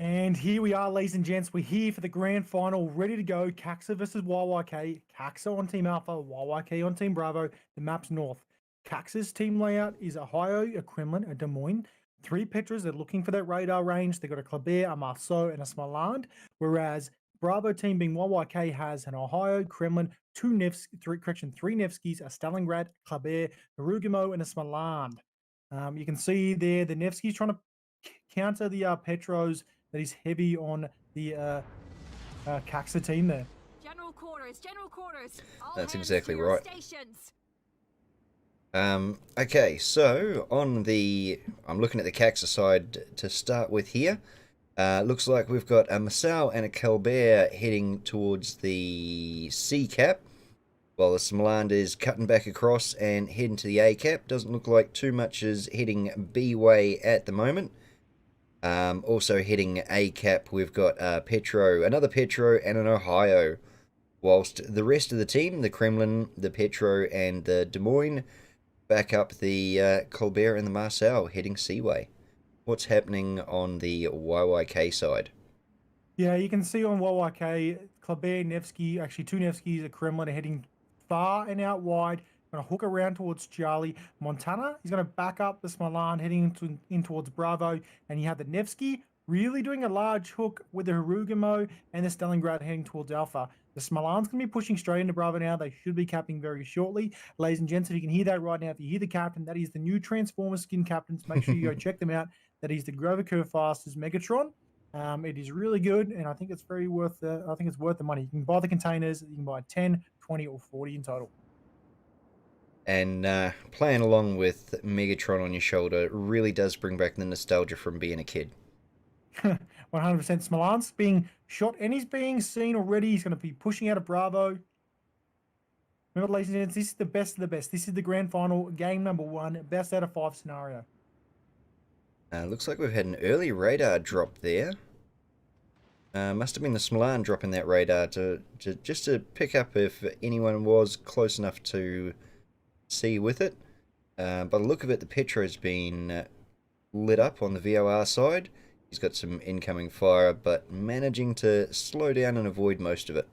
And here we are, ladies and gents. We're here for the grand final, ready to go. KAXSA versus YYK. KAXSA on Team Alpha, YYK on Team Bravo. The map's north. KAXSA's team layout is Ohio, a Kremlin, a Des Moines. 3 Petras, they're looking for that radar range. They've got a Kleber, a Marceau, and a Smoland. Whereas Bravo team, being YYK, has an Ohio, Kremlin, 3 Nevskys, a Stalingrad, Kleber, a Rugamo, and a Smoland. You can see there the Nevsky's trying to counter the Petros that is heavy on the KAXSA team there. General quarters, general quarters. All That's hands exactly to your right. Stations. Okay, so I'm looking at the KAXSA side to start with here. Looks like we've got a Marceau and a Colbert heading towards the C cap, while the Smoland is cutting back across and heading to the A cap. Doesn't look like too much is heading B way at the moment. Also heading A cap, we've got another Petro, and an Ohio. Whilst the rest of the team, the Kremlin, the Petro, and the Des Moines, back up the Colbert and the Marceau heading Seaway. What's happening on the YYK side? Yeah, you can see on YYK, Kleber, Nevsky, actually 2 Nevskys, a Kremlin, are heading far and out wide. Going to hook around towards Charlie. Montana, he's going to back up the Smoland, heading in towards Bravo. And you have the Nevsky really doing a large hook with the Harugamo and the Stalingrad heading towards Alpha. The Smoland's going to be pushing straight into Bravo now. They should be capping very shortly. Ladies and gents, if you can hear that right now, if you hear the captain, that is the new Transformer skin captains. Make sure you go check them out. That is the Grover Curve Fastest Megatron. It is really good, and I think it's very worth the money. You can buy the containers. You can buy 10, 20, or 40 in total. And playing along with Megatron on your shoulder really does bring back the nostalgia from being a kid. 100% Smoland's being shot, and he's being seen already. He's going to be pushing out of Bravo. Remember, ladies and gents, this is the best of the best. This is the grand final, game number 1, best out of 5 scenario. Looks like we've had an early radar drop there. Must have been the Smoland dropping that radar just to pick up if anyone was close enough to see with it. By the look of it, the Petro's been lit up on the VOR side. He's got some incoming fire, but managing to slow down and avoid most of it.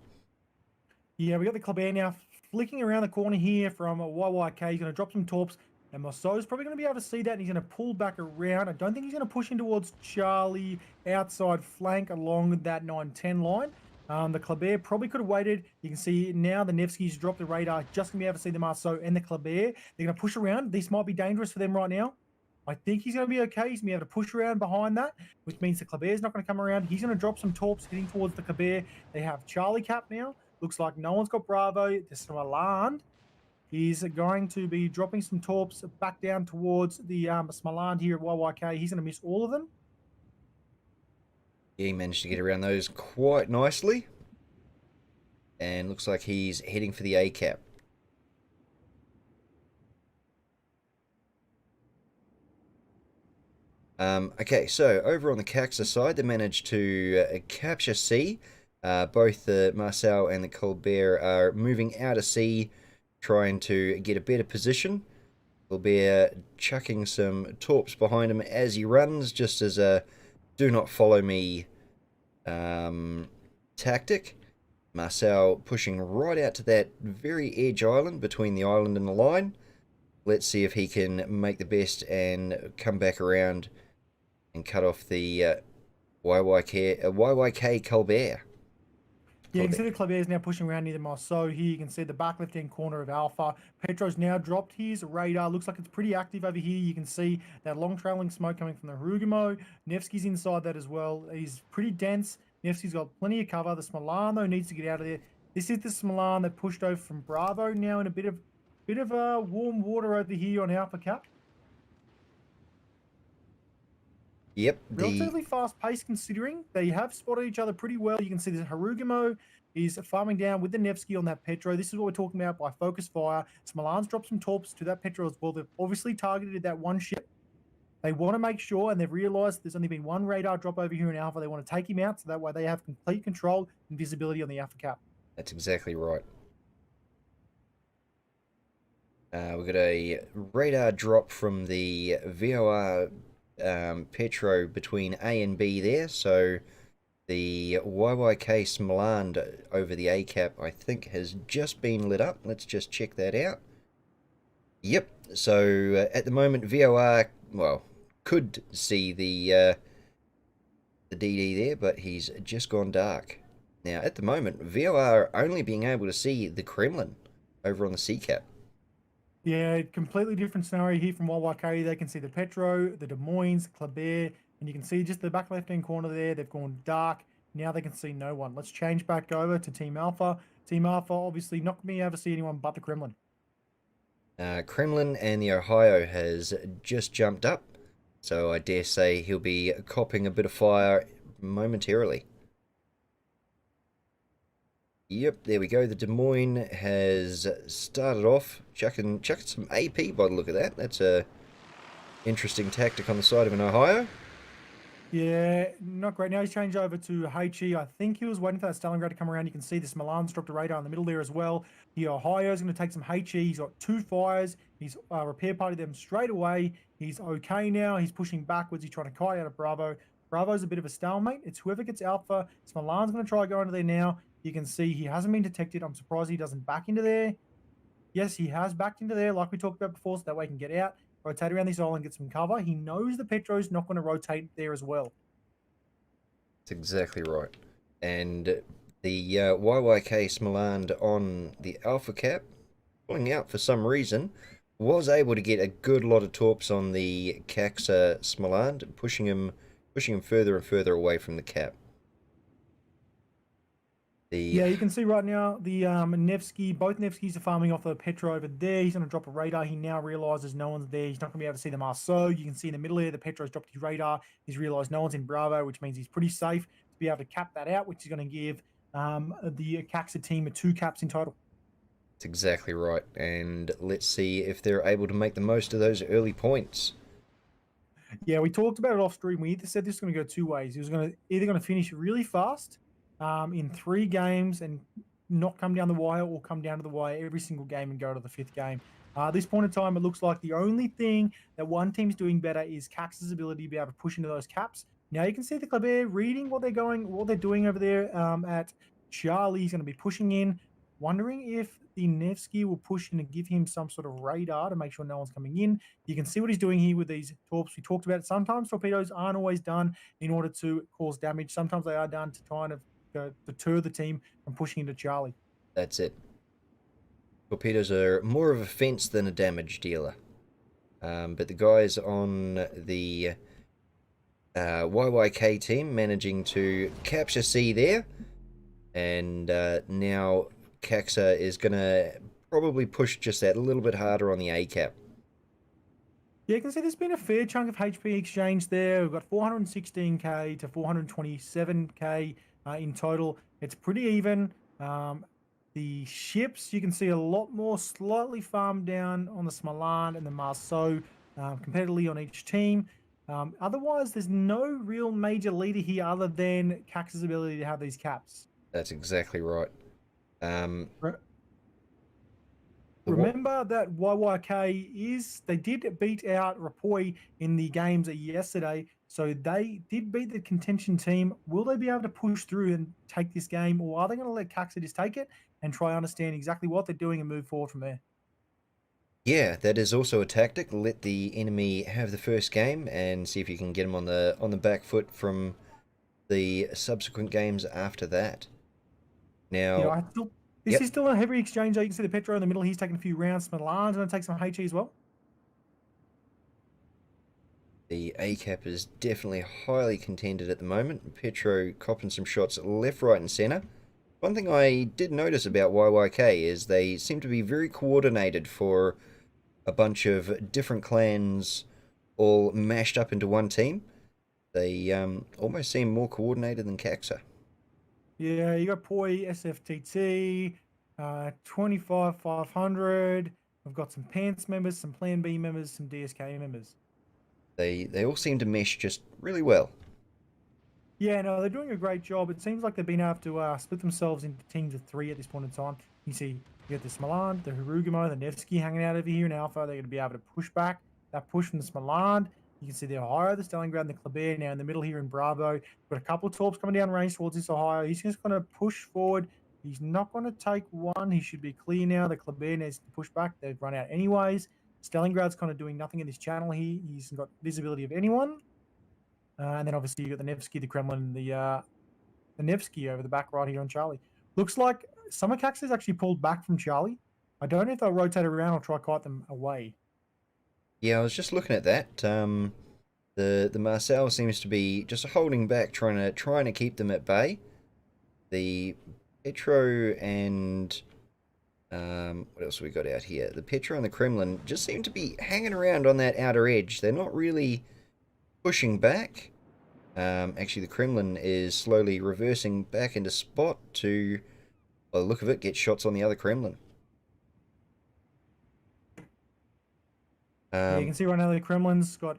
Yeah, we got the Kleber now flicking around the corner here from YYK. He's going to drop some torps. And Marceau's probably going to be able to see that, and he's going to pull back around. I don't think he's going to push in towards Charlie outside flank along that 9-10 line. The Kleber probably could have waited. You can see now the Nevsky's dropped the radar. Just going to be able to see the Marceau and the Kleber. They're going to push around. This might be dangerous for them right now. I think he's going to be okay. He's going to be able to push around behind that, which means the Kleber's not going to come around. He's going to drop some torps heading towards the Kleber. They have Charlie cap now. Looks like no one's got Bravo. There's Smoland. He's going to be dropping some torps back down towards the Smoland here at YYK. He's going to miss all of them. Yeah, he managed to get around those quite nicely. And looks like he's heading for the A cap. Okay, so over on the KAXSA side, they managed to capture C. Both the Marceau and the Colbert are moving out of C, trying to get a better position. Colbert chucking some torps behind him as he runs, just as a do not follow me tactic. Marceau pushing right out to that very edge island between the island and the line. Let's see if he can make the best and come back around and cut off the YYK Colbert. Yeah, you can see the Kleber is now pushing around near the Marceau here. You can see the back left-hand corner of Alpha. Petro's now dropped his radar. Looks like it's pretty active over here. You can see that long trailing smoke coming from the Harugamo. Nevsky's inside that as well. He's pretty dense. Nevsky's got plenty of cover. The Smoland, though, needs to get out of there. This is the Smoland that pushed over from Bravo, now in a bit of warm water over here on Alpha Cap. Yep. Relatively fast pace considering. They have spotted each other pretty well. You can see the Harugamo is farming down with the Nevsky on that Petro. This is what we're talking about by focus fire. Smoland's dropped some torps to that Petro as well. They've obviously targeted that one ship. They want to make sure, and they've realized there's only been one radar drop over here in Alpha. They want to take him out so that way they have complete control and visibility on the Alpha Cap. That's exactly right. We've got a radar drop from the VOR Petro between A and B there. So the YYK Smoland over the A cap, I think, has just been lit up. Let's just check that out. Yep. So at the moment, VOR, well, could see the DD there, but he's just gone dark. Now, at the moment, VOR only being able to see the Kremlin over on the C cap. Yeah, completely different scenario here from YYK. They can see the Petro, the Des Moines, Kleber, and you can see just the back left-hand corner there. They've gone dark. Now they can see no one. Let's change back over to Team Alpha. Team Alpha obviously not going to be able to see anyone but the Kremlin. Kremlin and the Ohio has just jumped up, so I dare say he'll be copping a bit of fire momentarily. Yep, there we go. The Des Moines has started off chucking some AP by the look of that. That's a interesting tactic on the side of an Ohio. Yeah, not great. Now he's changed over to HE. I think he was waiting for that Stalingrad to come around. You can see the Milan's dropped a radar in the middle there as well. The Ohio's going to take some HE. He's got 2 fires. He's repair party them straight away. He's okay now. He's pushing backwards. He's trying to kite out of Bravo. Bravo's a bit of a stalemate. It's whoever gets Alpha. Milan's going to try going into there now. You can see he hasn't been detected. I'm surprised he doesn't back into there. Yes, he has backed into there like we talked about before, so that way he can get out, rotate around this island, get some cover. He knows the Petro's not going to rotate there as well. That's exactly right. And the YYK Smoland on the Alpha Cap, pulling out for some reason, was able to get a good lot of torps on the KAXSA Smoland, pushing him further and further away from the cap. Yeah, you can see right now the Nevsky, both Nevskys are farming off the Petro over there. He's going to drop a radar. He now realizes no one's there. He's not going to be able to see the Marceau. You can see in the middle here, the Petro's dropped his radar. He's realized no one's in Bravo, which means he's pretty safe to be able to cap that out, which is going to give the KAXSA team 2 caps in total. That's exactly right. And let's see if they're able to make the most of those early points. Yeah, we talked about it off stream. We said this was going to go 2 ways. He was either going to finish really fast in 3 games and not come down the wire, or come down to the wire every single game and go to the 5th game. At this point in time, it looks like the only thing that one team's doing better is KAXSA's ability to be able to push into those caps. Now you can see the Kleber reading what they're doing over there at Charlie. He's going to be pushing in, wondering if the Nevsky will push in and give him some sort of radar to make sure no one's coming in. You can see what he's doing here with these torps. We talked about it. Sometimes torpedoes aren't always done in order to cause damage. Sometimes they are done to kind of deter the team from pushing into Charlie. That's it. Torpedoes are more of a fence than a damage dealer. But the guys on the YYK team managing to capture C there. And now KAXSA is going to probably push just that a little bit harder on the A cap. Yeah, you can see there's been a fair chunk of HP exchange there. We've got 416k to 427k in total. It's pretty even. The ships, you can see a lot more slightly farmed down on the Smoland and the Marceau competitively on each team. Otherwise, there's no real major leader here other than KAXSA's ability to have these caps. That's exactly right. Remember that YYK they did beat out Rapoi in the games yesterday, so they did beat the contention team. Will they be able to push through and take this game, or are they going to let KAXSA just take it and try to understand exactly what they're doing and move forward from there? Yeah, that is also a tactic. Let the enemy have the first game and see if you can get them on the back foot from the subsequent games after that. Now, this is still a heavy exchange. You can see the Petro in the middle. He's taking a few rounds. Milan's going to take some HE as well. the A cap is definitely highly contended at the moment. Petro copping some shots left, right, and center. One thing I did notice about YYK is they seem to be very coordinated for a bunch of different clans all mashed up into one team. They almost seem more coordinated than KAXSA. Yeah, you got Poi, SFTT, 25,500. We've got some Pants members, some Plan B members, some DSK members. They all seem to mesh just really well. Yeah, no, they're doing a great job. It seems like they've been able to split themselves into teams of 3 at this point in time. You see, you got the Smoland, the Hirugamo, the Nevsky hanging out over here in Alpha. They're going to be able to push back that push from the Smoland. You can see the Ohio, the Stalingrad, and the Kleber now in the middle here in Bravo. Got a couple of torps coming down range towards this Ohio. He's just going to push forward. He's not going to take one. He should be clear now. The Kleber needs to push back. They've run out anyways. Stalingrad's kind of doing nothing in this channel here. He's got visibility of anyone. And then obviously you got the Nevsky, the Kremlin, the Nevsky over the back right here on Charlie. Looks like some of KAXSA's actually pulled back from Charlie. I don't know if they'll rotate around or try to kite them away. Yeah, I was just looking at that. The Marcel seems to be just holding back, trying to keep them at bay. The Petro and what else have we got out here? The Petro and the Kremlin just seem to be hanging around on that outer edge. They're not really pushing back. Actually, the Kremlin is slowly reversing back into spot to, by the look of it, get shots on the other Kremlin. Yeah, you can see right now the Kremlin's got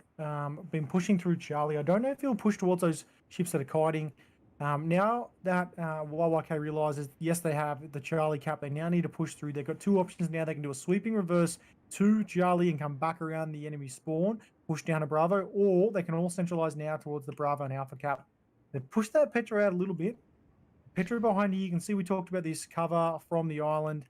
been pushing through Charlie. I don't know if he'll push towards those ships that are kiting. Now that YYK realizes, yes, they have the Charlie cap, they now need to push through. They've got two options now. They can do a sweeping reverse to Charlie and come back around the enemy spawn, push down to Bravo, or they can all centralize now towards the Bravo and Alpha cap. They've pushed that Petro out a little bit. Petro behind you, you can see we talked about this cover from the island.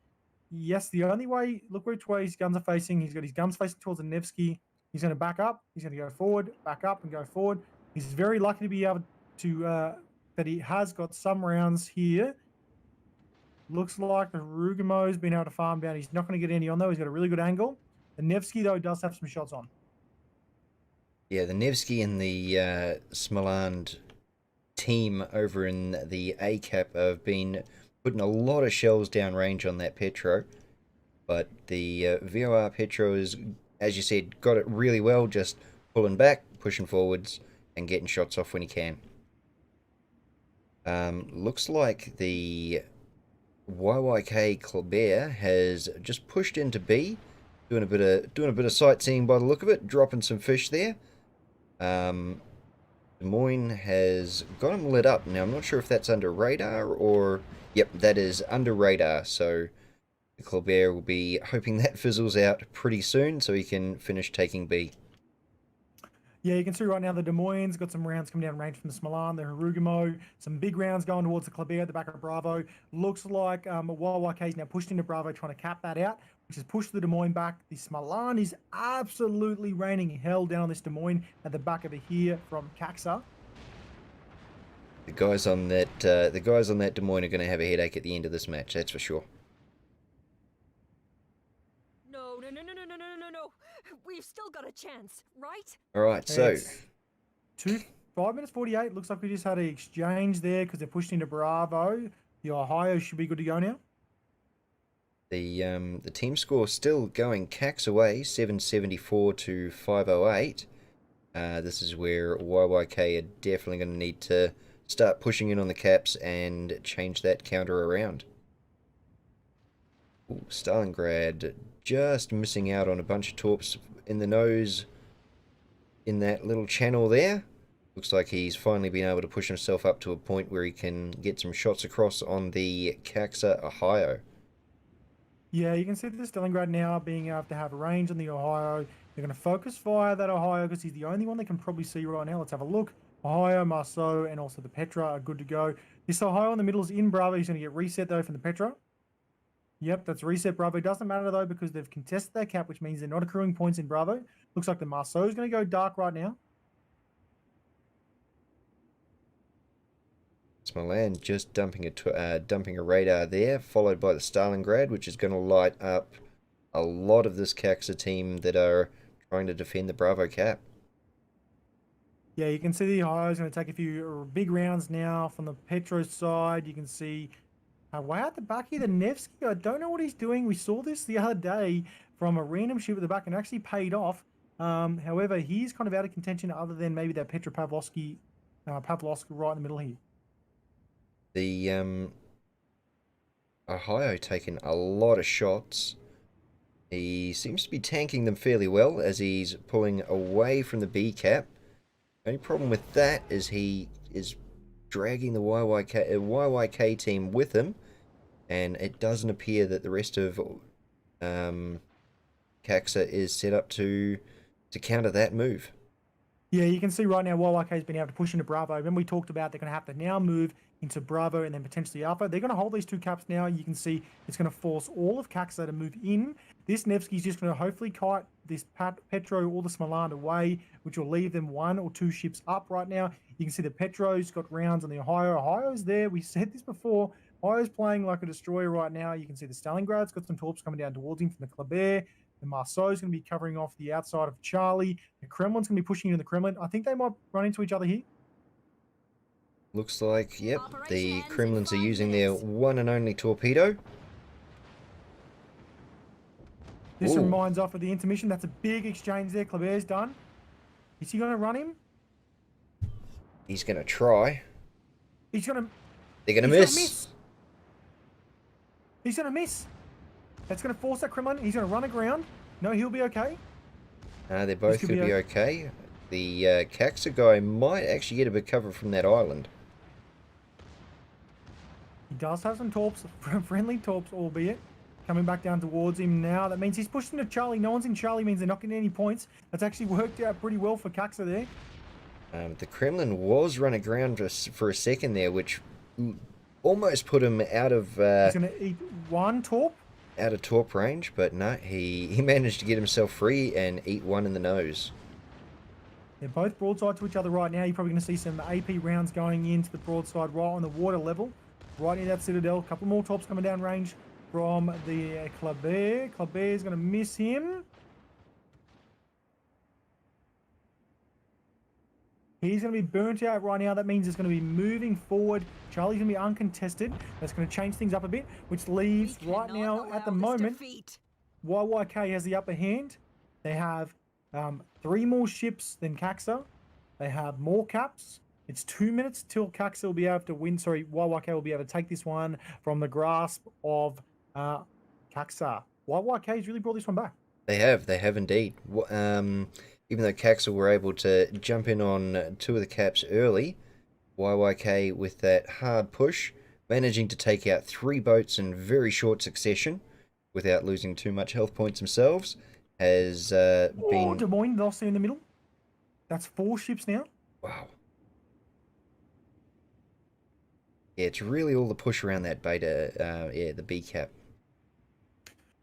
Yes, the only way, look which way his guns are facing. He's got his guns facing towards the Nevsky. He's going to back up. He's going to go forward, back up, and go forward. He's very lucky to be able to, that he has got some rounds here. Looks like the Rugamo's been able to farm down. He's not going to get any on, though. He's got a really good angle. The Nevsky, though, does have some shots on. Yeah, the Nevsky and the Smoland team over in the A cap have been putting a lot of shells down range on that Petro, but the VOR Petro is, as you said, got it really well, just pulling back, pushing forwards, and getting shots off when he can. Looks like the YYK Kleber has just pushed into B, doing a bit of sightseeing by the look of it, dropping some fish there. Des Moines has got him lit up. Now I'm not sure if that's under radar or... Yep, that is under radar, so the Kleber will be hoping that fizzles out pretty soon so he can finish taking B. Yeah, you can see right now the Des Moines got some rounds coming down range from the Smolan, the Harugamo, some big rounds going towards the Kleber at the back of Bravo. Looks like YYK is now pushed into Bravo trying to cap that out, which has pushed the Des Moines back. The Smolan is absolutely raining hell down on this Des Moines at the back of it here from KAXSA. The guys on that Des Moines are going to have a headache at the end of this match, that's for sure. No. We've still got a chance, right? All right, so 5 minutes 48. Looks like we just had an exchange there because they're pushed into Bravo. The Ohio should be good to go now. the team score still going KAXSA away, 774 to 508. This is where YYK are definitely going to need to start pushing in on the caps and change that counter around. Ooh, Stalingrad just missing out on a bunch of torps in the nose in that little channel there. Looks like he's finally been able to push himself up to a point where he can get some shots across on the KAXSA Ohio. Yeah, you can see the Stalingrad now being able to have range on the Ohio. They're going to focus fire that Ohio because he's the only one they can probably see right now. Let's have a look. Ohio, Marceau, and also the Petra are good to go. This Ohio in the middle is in Bravo. He's going to get reset, though, from the Petra. Yep, that's reset Bravo. Doesn't matter, though, because they've contested their cap, which means they're not accruing points in Bravo. Looks like the Marceau is going to go dark right now. Smoland just dumping a radar there, followed by the Stalingrad, which is going to light up a lot of this KAXSA team that are trying to defend the Bravo cap. Yeah, you can see the Ohio is going to take a few big rounds now from the Petro side. You can see way out the back here, the Nevsky. I don't know what he's doing. We saw this the other day from a random ship at the back and actually paid off. However, he's kind of out of contention other than maybe that Petro Pavlovsky right in the middle here. The Ohio taking a lot of shots. He seems to be tanking them fairly well as he's pulling away from the B cap. Only problem with that is he is dragging the YYK team with him, and it doesn't appear that the rest of KAXSA is set up to counter that move. Yeah, you can see right now YYK's been able to push into Bravo. Remember we talked about they're going to have to now move into Bravo and then potentially Alpha. They're going to hold these two caps now. You can see it's going to force all of KAXSA to move in. This Nevsky's just going to hopefully kite this Petro or the Smolan away, which will leave them 1 or 2 ships up right now. You can see the Petro's got rounds on the Ohio. Ohio's there. We said this before. Ohio's playing like a destroyer right now. You can see the Stalingrad's got some torps coming down towards him from the Kleber. The Marceau's going to be covering off the outside of Charlie. The Kremlin's going to be pushing into the Kremlin. I think they might run into each other here. Looks like, yep, the Kremlins are using their one and only torpedo. This Ooh. reminds off of the intermission. That's a big exchange there. Kleber's done. Is he going to run him? He's going to try. He's going to... They're going to miss. He's going to miss. That's going to force that Kremlin. He's going to run aground. No, he'll be okay. They're both going to be okay. The KAXSA guy might actually get a bit cover from that island. He does have some torps, friendly torps, albeit. Coming back down towards him now. That means he's pushed into Charlie. No one's in Charlie means they're not getting any points. That's actually worked out pretty well for KAXSA there. The Kremlin was run aground for a second there, which almost put him out of... he's going to eat 1 torp. Out of torp range, but no, he managed to get himself free and eat 1 in the nose. They're both broadside to each other right now. You're probably going to see some AP rounds going into the broadside right on the water level. Right near that Citadel. A couple more torps coming down range from the Kleber. Kleber's going to miss him. He's going to be burnt out right now. That means it's going to be moving forward. Charlie's going to be uncontested. That's going to change things up a bit, which leaves right now, at the moment, YYK has the upper hand. They have 3 more ships than KAXSA. They have more caps. It's 2 minutes till KAXSA will be able to win. Sorry, YYK will be able to take this one from the grasp of KAXSA. YYK's really brought this one back. They have indeed. Even though KAXSA were able to jump in on 2 of the caps early, YYK with that hard push, managing to take out 3 boats in very short succession without losing too much health points themselves, has been... Des Moines lost there in the middle. That's 4 ships now. Wow. Yeah, it's really all the push around that beta, the B cap.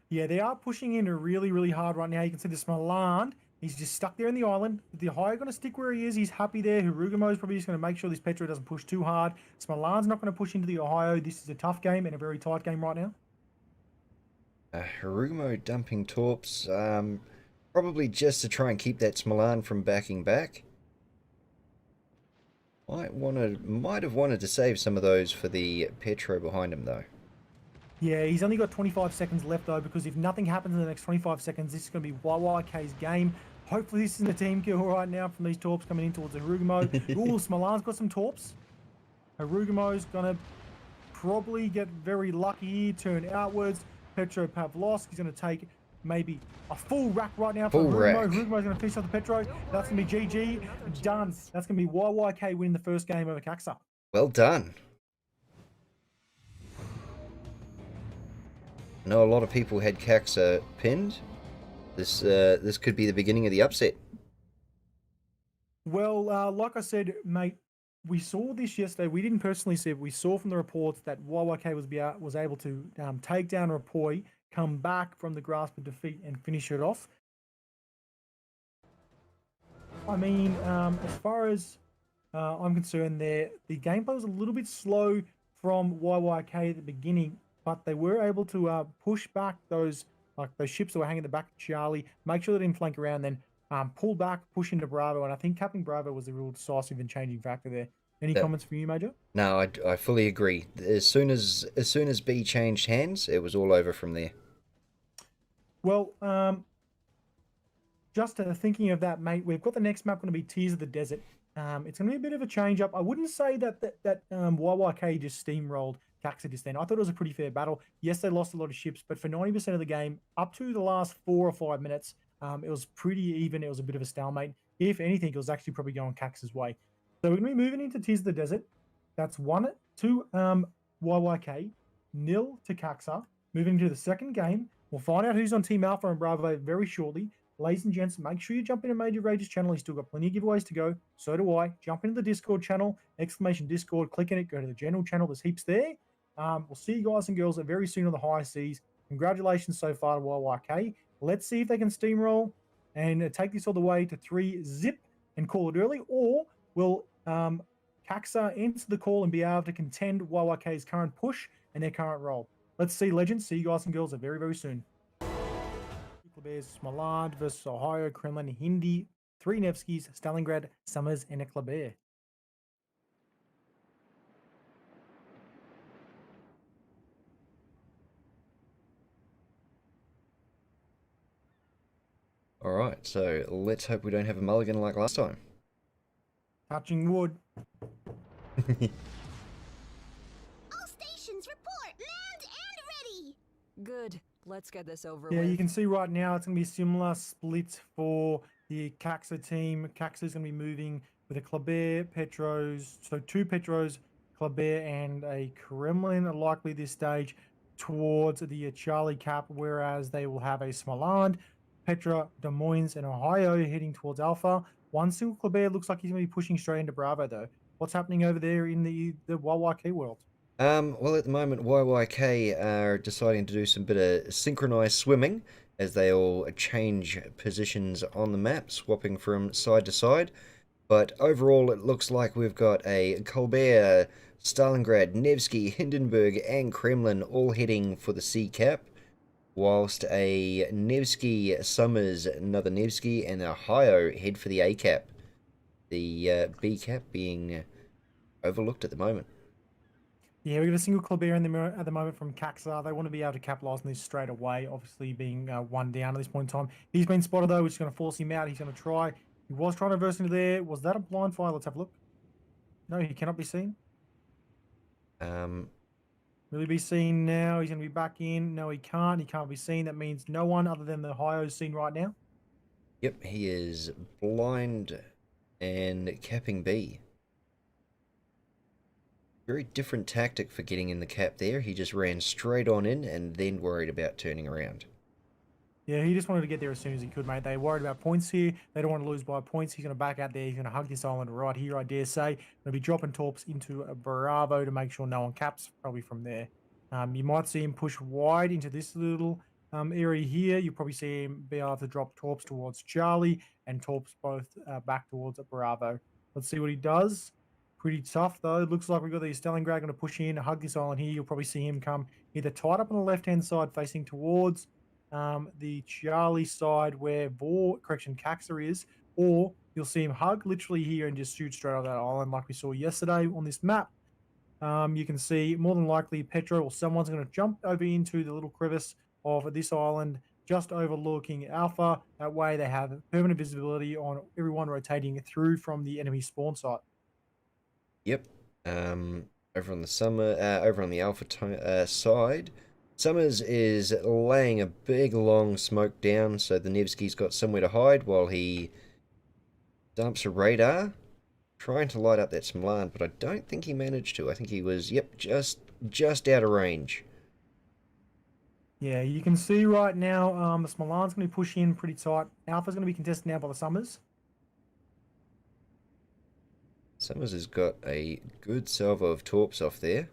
Yeah, they are pushing in really, really hard right now. You can see the Smolan. He's just stuck there in the island. The Ohio going to stick where he is. He's happy there. Harugumo is probably just going to make sure this Petro doesn't push too hard. Smolan's not going to push into the Ohio. This is a tough game and a very tight game right now. Harugumo dumping torps, probably just to try and keep that Smolan from backing back. Might have wanted to save some of those for the Petro behind him though. Yeah, he's only got 25 seconds left though, because if nothing happens in the next 25 seconds, this is going to be YYK's game. Hopefully this isn't a team kill right now from these torps coming in towards Harugumo. Ooh, Smolan's got some torps. Harugumo's going to probably get very lucky, turn outwards. Petro Pavlovsky's going to take maybe a full rack right now for Harugumo. Harugumo's going to finish off the Petro. That's going to be GG. Done. That's going to be YYK winning the first game over KAXSA. Well done. I know a lot of people had KAXSA pinned. This could be the beginning of the upset. Well, like I said, mate, we saw this yesterday. We didn't personally see it. We saw from the reports that YYK was able to take down Rapoi, come back from the grasp of defeat, and finish it off. I mean, as far as I'm concerned, the gameplay was a little bit slow from YYK at the beginning, but they were able to push back those ships that were hanging at the back of Charlie, make sure they didn't flank around, then pull back, push into Bravo, and I think capping Bravo was the real decisive and changing factor there. Any comments from you, Major? No, I fully agree. As soon as B changed hands, it was all over from there. Well, just thinking of that, mate, we've got the next map going to be Tears of the Desert. It's going to be a bit of a change up. I wouldn't say that YYK just steamrolled KAXSA just then. I thought it was a pretty fair battle. Yes, they lost a lot of ships, but for 90% of the game, up to the last 4 or 5 minutes, it was pretty even. It was a bit of a stalemate. If anything, it was actually probably going KAXSA's way. So we're going to be moving into Tears of the Desert. That's 1 to YYK, 0 to KAXSA. Moving into the second game. We'll find out who's on Team Alpha and Bravo very shortly. ladies and gents, make sure you jump into Major Rage's channel. He's still got plenty of giveaways to go. So do I. Jump into the Discord channel, exclamation Discord, click in it, go to the general channel. There's heaps there. We'll see you guys and girls very soon on the high seas. Congratulations so far to YYK. Let's see if they can steamroll and take this all the way to 3 zip and call it early, or will KAXSA answer the call and be able to contend YYK's current push and their current role. Let's see, legends. See you guys and girls very, very soon. Bears, Smoland versus Ohio, Kremlin, Hindi, 3 Nevskis, Stalingrad, Summers, and a Kleber. All right, so let's hope we don't have a mulligan like last time. Touching wood. All stations report, manned and ready. Good. Let's get this over Yeah, with. you can see right now it's going to be a similar split for the KAXSA team. KAXSA is going to be moving with a Kleber, Petros, so 2 Petros, Kleber, and a Kremlin likely this stage towards the Charlie Cap, whereas they will have a Smoland, Petra, Des Moines, and Ohio heading towards Alpha. One single Kleber looks like he's going to be pushing straight into Bravo, though. What's happening over there in the YYK world? Well, at the moment, YYK are deciding to do some bit of synchronized swimming as they all change positions on the map, swapping from side to side. But overall, it looks like we've got a Colbert, Stalingrad, Nevsky, Hindenburg, and Kremlin all heading for the C cap, whilst a Nevsky, Summers, another Nevsky, and Ohio head for the A cap. The B cap being overlooked at the moment. Yeah, we've got a single Kleber in the mirror at the moment from KAXSA. They want to be able to capitalise on this straight away, obviously being 1 down at this point in time. He's been spotted, though, which is going to force him out. He's going to try. He was trying to verse into there. Was that a blind fire? Let's have a look. No, he cannot be seen. Will he be seen now? He's going to be back in. No, he can't. He can't be seen. That means no one other than the Ohio is seen right now. Yep, he is blind and capping B. Very different tactic for getting in the cap there. He just ran straight on in and then worried about turning around. Yeah, he just wanted to get there as soon as he could, mate. They worried about points here. They don't want to lose by points. He's going to back out there. He's going to hug this island right here, I dare say. Going to be dropping torps into a Bravo to make sure no one caps, probably from there. You might see him push wide into this little area here. You'll probably see him be able to drop torps towards Charlie and torps both back towards a Bravo. Let's see what he does. Pretty tough, though. It looks like we've got the Stalingrad going to push in, hug this island here. You'll probably see him come either tied up on the left-hand side facing towards the Charlie side where KAXSA is, or you'll see him hug literally here and just shoot straight off that island like we saw yesterday on this map. You can see more than likely Petro or someone's going to jump over into the little crevice of this island just overlooking Alpha. That way they have permanent visibility on everyone rotating through from the enemy spawn site. Yep. Over on the Alpha side, Summers is laying a big long smoke down, so the Nevsky's got somewhere to hide while he dumps a radar, trying to light up that Smoland, but I don't think he managed to. I think he was, yep, just out of range. Yeah, you can see right now the Smoland's going to be pushing in pretty tight. Alpha's going to be contested now by the Summers. Summers has got a good salvo of torps off there.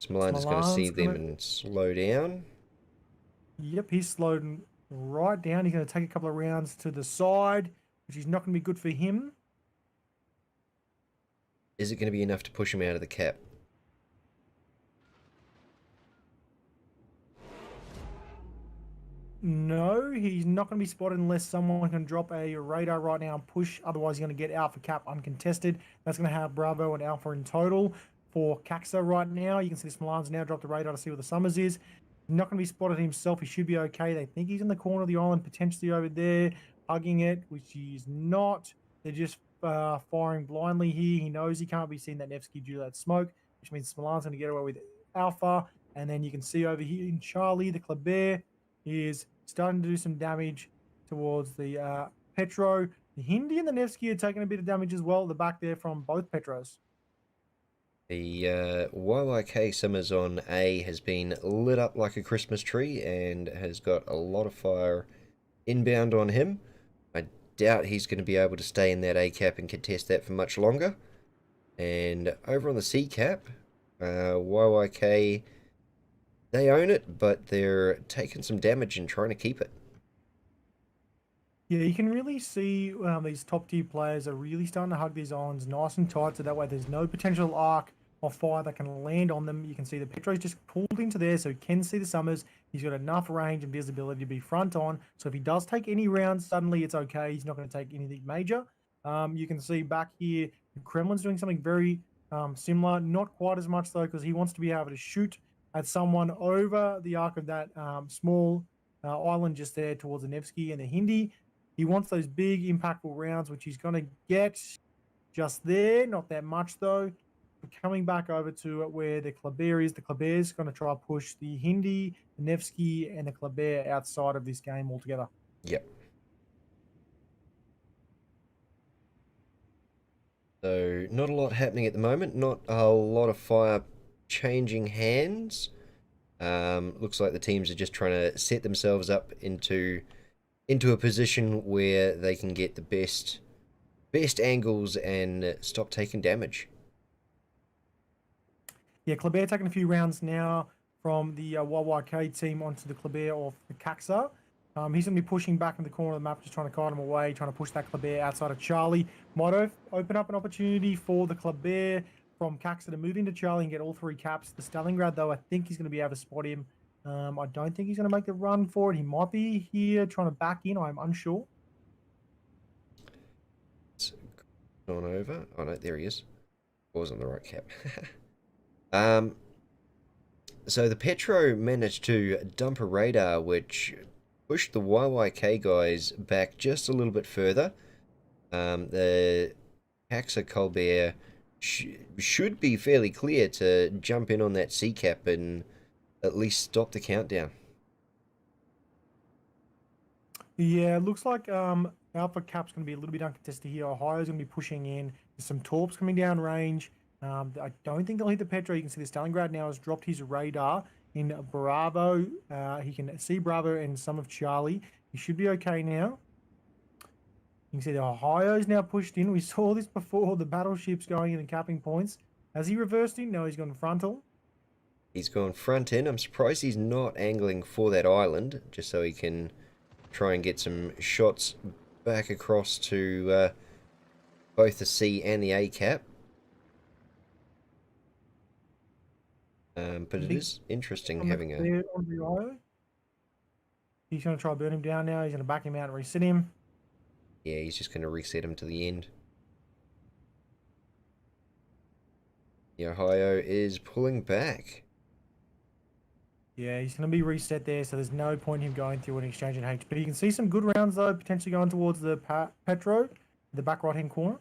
Smoland is going to see them and slow down. Yep, he's slowed right down. He's going to take a couple of rounds to the side, which is not going to be good for him. Is it going to be enough to push him out of the cap? No, he's not going to be spotted unless someone can drop a radar right now and push. Otherwise, he's going to get Alpha cap uncontested. That's going to have Bravo and Alpha in total for KAXSA right now. You can see Smoland's now dropped the radar to see where the Summers is. Not going to be spotted himself. He should be okay. They think he's in the corner of the island, potentially over there, hugging it, which he's not. They're just firing blindly here. He knows he can't be seen that Nevsky due to that smoke, which means Smoland's going to get away with Alpha. And then you can see over here in Charlie, the Kleber is starting to do some damage towards the Petro. The Hindi and the Nevsky are taking a bit of damage as well at the back there from both Petros. The YYK Simmers on A has been lit up like a Christmas tree and has got a lot of fire inbound on him. I doubt he's going to be able to stay in that A cap and contest that for much longer. And over on the C cap, YYK, they own it, but they're taking some damage and trying to keep it. Yeah, you can really see these top tier players are really starting to hug these islands nice and tight, so that way there's no potential arc of fire that can land on them. You can see the Petro's just pulled into there, so he can see the Summers. He's got enough range and visibility to be front on. So if he does take any rounds, suddenly it's okay. He's not going to take anything major. You can see back here, the Kremlin's doing something very similar, not quite as much though, because he wants to be able to shoot at someone over the arc of that small island just there towards the Nevsky and the Hindi. He wants those big, impactful rounds, which he's going to get just there. Not that much, though. But coming back over to where the Kleber is, the Kleber's going to try to push the Hindi, the Nevsky, and the Kleber outside of this game altogether. Yep. So, not a lot happening at the moment. Not a lot of fire changing hands. Looks like the teams are just trying to set themselves up into a position where they can get the best angles and stop taking damage. Yeah, Kleber taking a few rounds now from the YYK team onto the Kleber of the KAXSA. He's going to be pushing back in the corner of the map, just trying to kite him away, trying to push that Kleber outside of Charlie. Might open up an opportunity for the Kleber from KAXSA to move into Charlie and get all three caps. The Stalingrad, though, I think he's going to be able to spot him. I don't think he's going to make the run for it. He might be here trying to back in. I'm unsure. It's gone over. Oh, no, there he is. I was on the right cap. So the Petro managed to dump a radar, which pushed the YYK guys back just a little bit further. The KAXSA Colbert should be fairly clear to jump in on that C cap and at least stop the countdown. Yeah, it looks like Alpha Cap's going to be a little bit uncontested here. Ohio's going to be pushing in. There's some Torps coming down range. I don't think they'll hit the Petro. You can see the Stalingrad now has dropped his radar in Bravo. He can see Bravo and some of Charlie. He should be okay now. You can see the Ohio's now pushed in. We saw this before, the battleships going in and capping points. Has he reversed in? No, he's gone frontal. He's gone front in. I'm surprised he's not angling for that island, just so he can try and get some shots back across to both the C and the A cap. But it is interesting having a... He's going to try to burn him down now. He's going to back him out and reset him. Yeah, he's just going to reset him to the end. The Ohio is pulling back. Yeah, he's going to be reset there, so there's no point in him going through an exchange in H. But you can see some good rounds, though, potentially going towards the Petro, the back right-hand corner.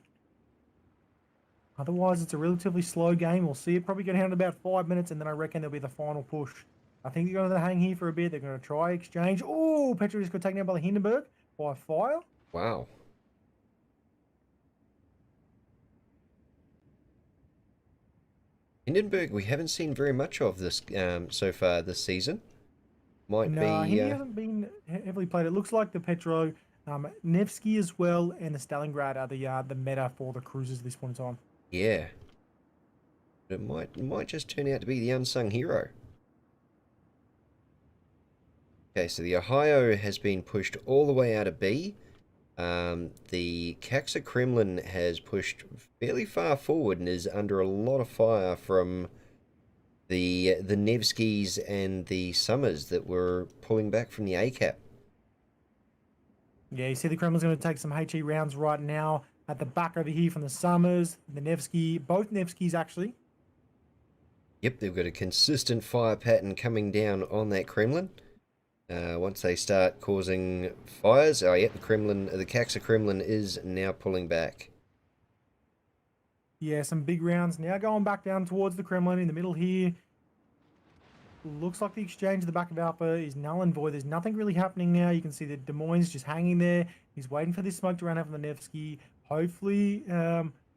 Otherwise, it's a relatively slow game. We'll see it probably go down to about 5 minutes, and then I reckon there'll be the final push. I think they're going to hang here for a bit. They're going to try exchange. Oh, Petro just got taken out by the Hindenburg by fire. Wow. Hindenburg, we haven't seen very much of this so far this season. Might no, be. He hasn't been heavily played. It looks like the Petro, Nevsky as well, and the Stalingrad are the meta for the cruisers at this point in time. Yeah. It might just turn out to be the unsung hero. Okay, so the Ohio has been pushed all the way out of B. The KAXSA Kremlin has pushed fairly far forward and is under a lot of fire from the Nevskys and the Summers that were pulling back from the A cap. Yeah, you see the Kremlin's going to take some HE rounds right now at the back over here from the Summers, the Nevsky, both Nevskys actually. Yep, they've got a consistent fire pattern coming down on that Kremlin. Once they start causing fires, oh yep, the KAXSA Kremlin is now pulling back. Yeah, some big rounds now going back down towards the Kremlin in the middle here. Looks like the exchange at the back of Alpha is null and void. There's nothing really happening now. You can see that Des Moines just hanging there. He's waiting for this smoke to run out from the Nevsky. Hopefully,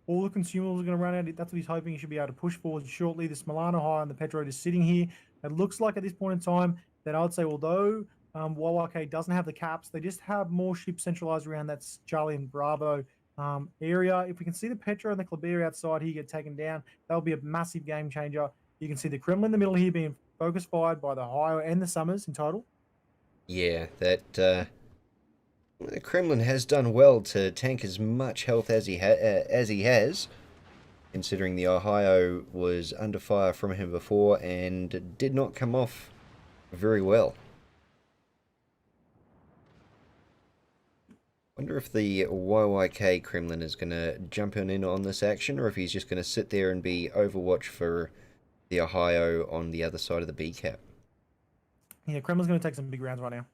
All the consumables are going to run out. That's what he's hoping. He should be able to push forward shortly. The Smilano High and the Petro is sitting here. It looks like at this point in time that I would say, although YYK doesn't have the caps, they just have more ships centralized around that Charlie and Bravo area. If we can see the Petro and the Kleber outside here get taken down, that'll be a massive game changer. You can see the Kremlin in the middle here being focus fired by the Ohio and the Summers in total. Yeah, that the Kremlin has done well to tank as much health as he has, considering the Ohio was under fire from him before and did not come off very well. Wonder if the YYK Kremlin is going to jump in on this action, or if he's just going to sit there and be Overwatch for the Ohio on the other side of the B cap. Yeah, Kremlin's going to take some big rounds right now.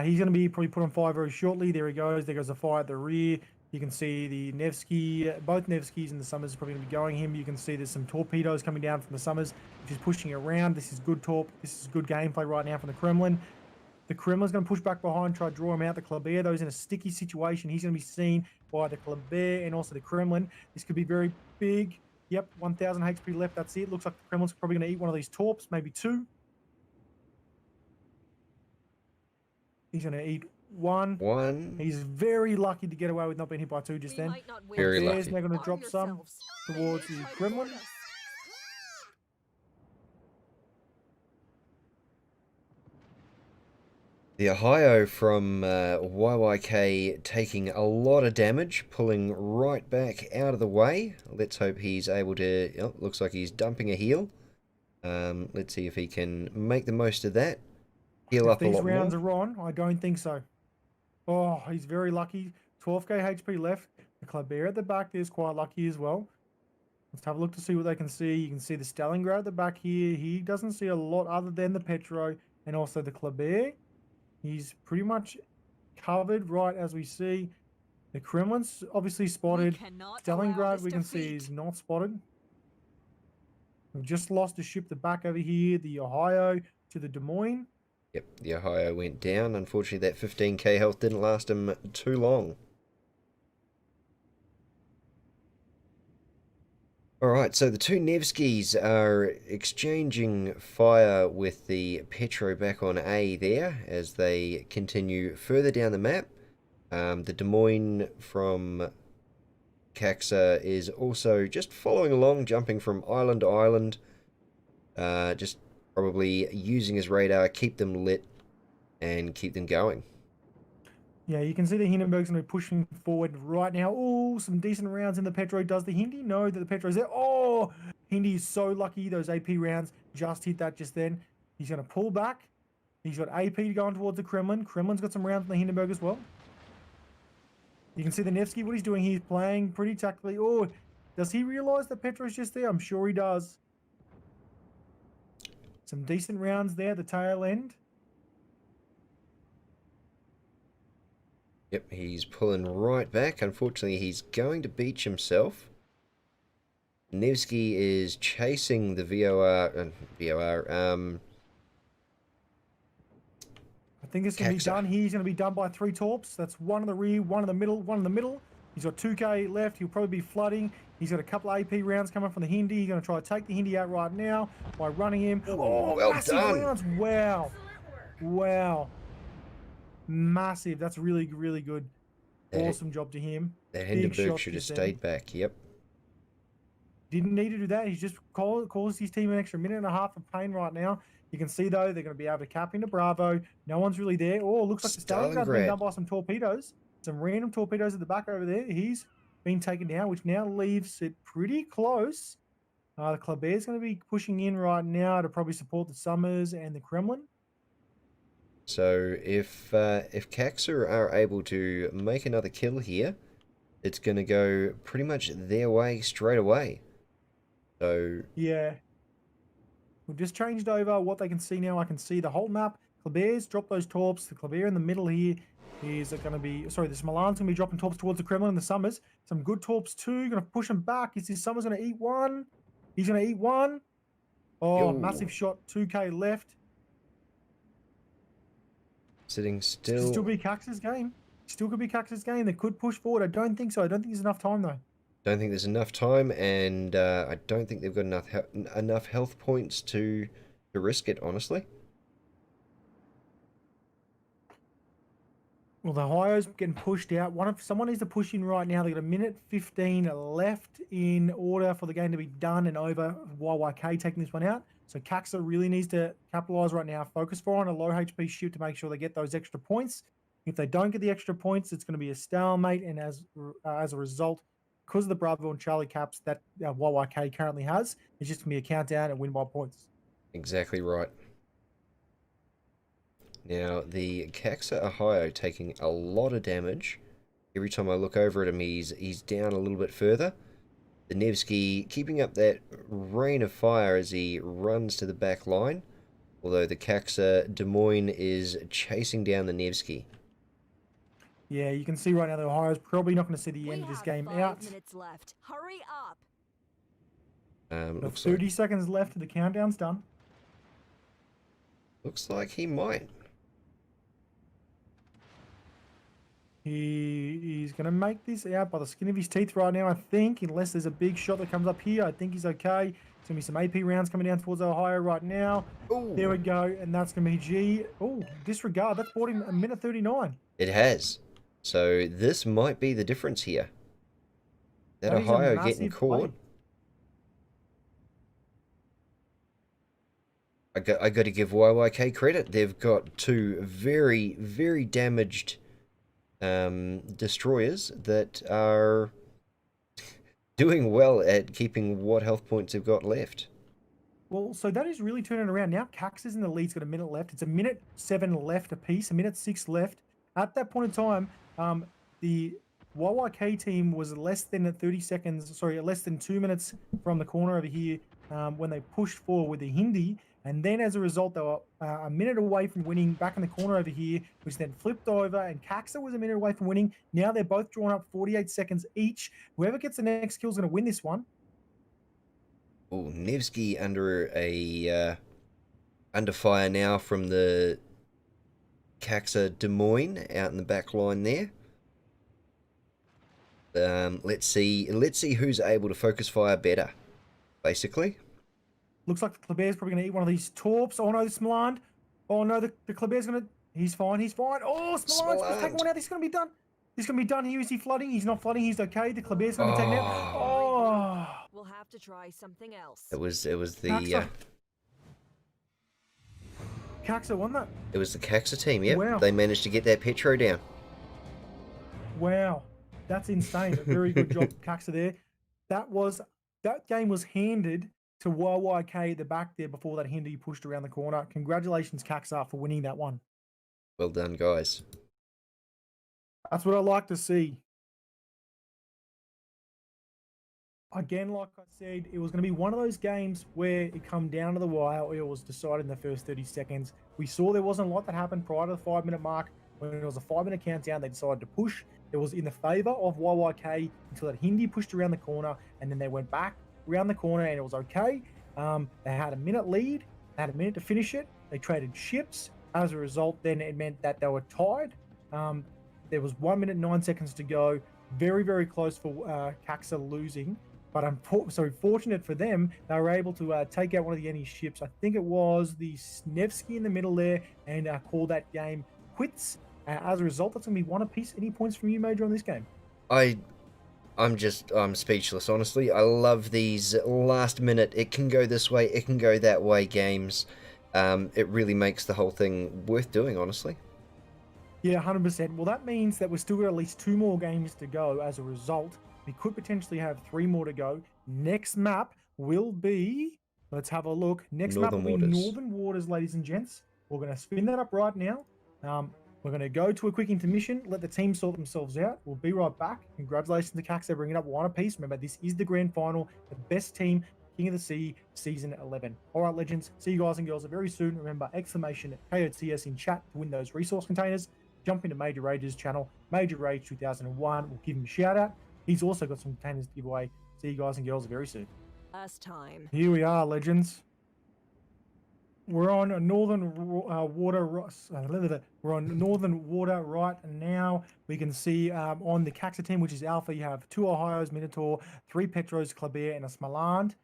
He's going to be probably put on fire very shortly. There he goes. There goes the fire at the rear. You can see the Nevsky, both Nevskys and the Summers are probably going to be going him. You can see there's some torpedoes coming down from the Summers, which is pushing around. This is good This is good gameplay right now from the Kremlin. The Kremlin's going to push back behind, try to draw him out. The Kleber, though, is in a sticky situation. He's going to be seen by the Kleber and also the Kremlin. This could be very big. Yep, 1,000 HP left. That's it. Looks like the Kremlin's probably going to eat one of these torps, maybe two. He's going to eat one. He's very lucky to get away with not being hit by two just then. Very lucky. There's now going to drop some towards the Kremlin. The Ohio from YYK taking a lot of damage, pulling right back out of the way. Let's hope he's able to... Oh, looks like he's dumping a heal. Let's see if he can make the most of that. Heal up a lot more. If these rounds are on, I don't think so. Oh, he's very lucky. 12k HP left. The Kleber at the back there is quite lucky as well. Let's have a look to see what they can see. You can see the Stalingrad at the back here. He doesn't see a lot other than the Petro and also the Kleber. He's pretty much covered right as we see. The Kremlin's obviously spotted. Stalingrad we can see is not spotted. We've just lost a ship the back over here. The Ohio to the Des Moines. Yep, the Ohio went down. Unfortunately, that 15k health didn't last him too long. Alright, so the two Nevskys are exchanging fire with the Petro back on A there as they continue further down the map. The Des Moines from KAXSA is also just following along, jumping from island to island. Just probably using his radar, keep them lit and keep them going. Yeah, you can see the Hindenburg's going to be pushing forward right now. Oh, some decent rounds in the Petro. Does the Hindi know that the Petro's there? Oh, Hindi is so lucky. Those AP rounds just hit that just then. He's going to pull back. He's got AP going towards the Kremlin. Kremlin's got some rounds in the Hindenburg as well. You can see the Nevsky, what he's doing. He's playing pretty tactically. Oh, does he realize that Petro's just there? I'm sure he does. Some decent rounds there at the tail end. Yep, he's pulling right back. Unfortunately, he's going to beach himself. Nevsky is chasing the VOR. I think it's going to be done. He's going to be done by 3 torps. That's one in the rear, one in the middle, one in the middle. He's got 2k left. He'll probably be flooding. He's got a couple of AP rounds coming from the Hindi. He's going to try to take the Hindi out right now by running him. Oh, well massive done. rounds. Wow. Wow. Massive. That's really, really good. Awesome job to him. The Hindenburg should have stayed back. Yep. Didn't need to do that. He's just caused his team an extra minute and a half of pain right now. You can see, though, they're going to be able to cap into Bravo. No one's really there. Oh, looks like the Stalingrad's been done by some torpedoes. Some random torpedoes at the back over there. He's been taken down, which now leaves it pretty close. The Kleber's going to be pushing in right now to probably support the Summers and the Kremlin. So if KAXSA are able to make another kill here, it's going to go pretty much their way straight away. So yeah, we've just changed over what they can see now. I can see the whole map. Kleber's dropped those torps. The Kleber in the middle here is going to be, sorry, the Smolan's going to be dropping torps towards the Kremlin and the Summers. Some good torps too. Going to push them back. Is this Summers going to eat one? He's going to eat one. Oh, massive shot. 2k left. Sitting still. Could still be KAXSA's game. Still could be KAXSA's game. They could push forward. I don't think so. I don't think there's enough time though. Don't think there's enough time, and I don't think they've got enough health points to risk it, honestly. Well, the Ohio's getting pushed out. Someone needs to push in right now. They've got a minute 15 left in order for the game to be done and over. YYK taking this one out. So KAXSA really needs to capitalize right now. Focus on a low HP ship to make sure they get those extra points. If they don't get the extra points, it's going to be a stalemate. And as a result, because of the Bravo and Charlie caps that YYK currently has, it's just going to be a countdown and win by points. Exactly right. Now, the KAXSA Ohio taking a lot of damage. Every time I look over at him, he's down a little bit further. The Nevsky keeping up that rain of fire as he runs to the back line. Although the KAXSA Des Moines is chasing down the Nevsky. Yeah, you can see right now the Ohio's probably not going to see the We end of this have game 5 out. minutes left. Hurry up. Looks 30 seconds left and the countdown's done. looks like he might. He's going to make this out by the skin of his teeth right now, I think, unless there's a big shot that comes up here. I think he's okay. There's going to be some AP rounds coming down towards Ohio right now. Ooh. There we go, and that's going to be G. Oh, disregard. That's brought him a minute 39. It has. So this might be the difference here. That That is a Ohio getting massive caught. I got to give YYK credit. They've got 2 very, very damaged destroyers that are doing well at keeping what health points they've got left. Well, so that is really turning around now. KAXSA's in the lead. He's got a minute left. It's a minute 7 left apiece, a minute 6 left. At that point in time, the YYK team was less than 30 seconds, sorry, less than 2 minutes from the corner over here when they pushed forward with the Hindi. And then as a result, they were a minute away from winning back in the corner over here, which then flipped over, and KAXSA was a minute away from winning. Now they're both drawn up 48 seconds each. Whoever gets the next kill is going to win this one. Oh, Nevsky under under fire now from the KAXSA Des Moines out in the back line there. Let's see who's able to focus fire better, basically. Looks like the Kleber's probably going to eat one of these torps. Oh no, the Smaland. Oh no, the Kleber's going to... He's fine, he's fine. Oh, Smaland's going to take one out. This is going to be done. This is going to be done here. Is he flooding? He's not flooding. He's okay. The Kleber's going to be taken out. Oh. We'll have to try something else. It was the KAXSA won that. It was the KAXSA team. Yep, Wow. They managed to get that Petro down. Wow, that's insane. Very good job, KAXSA there. That game was handed to YYK at the back there before that Hindi pushed around the corner. Congratulations, KAXSA, for winning that one. Well done, guys. That's what I like to see. Again, like I said, it was going to be one of those games where it come down to the wire or it was decided in the first 30 seconds. We saw there wasn't a lot that happened prior to the 5-minute mark. When it was a 5-minute countdown, they decided to push. It was in the favor of YYK until that Hindi pushed around the corner, and then they went back around the corner and it was okay. They had a minute lead. They had a minute to finish it. They traded ships. As a result, then it meant that they were tied. There was 1 minute 9 seconds to go. Very, very close for KAXSA losing. But I'm fortunate for them, they were able to take out one of the enemy ships. I think it was the Nevsky in the middle there, and call that game quits. As a result, that's going to be 1 apiece. Any points from you, Major, on this game? I'm speechless, honestly. I love these last minute, it can go this way, it can go that way games. It really makes the whole thing worth doing, honestly. Yeah, 100%. Well, that means that we've still got at least 2 more games to go as a result. We could potentially have 3 more to go. Next map will be, let's have a look. Next map will be Northern Waters, ladies and gents. We're going to spin that up right now. We're going to go to a quick intermission, let the team sort themselves out. We'll be right back. Congratulations to KAXSA bringing up 1 apiece. Remember, this is the grand final, the best team, King of the Sea, Season 11. All right, legends, see you guys and girls very soon. Remember, exclamation KoTs in chat to win those resource containers. Jump into Major Rage's channel, Major Rage 2001. We'll give him a shout out. He's also got some containers to give away. See you guys and girls very soon. Last time. Here we are, legends. We're on northern water. We're on northern water right now. We can see on the KAXSA team, which is Alpha, you have 2 Ohios, Minotaur, 3 Petros, Kleber, and a Smaland.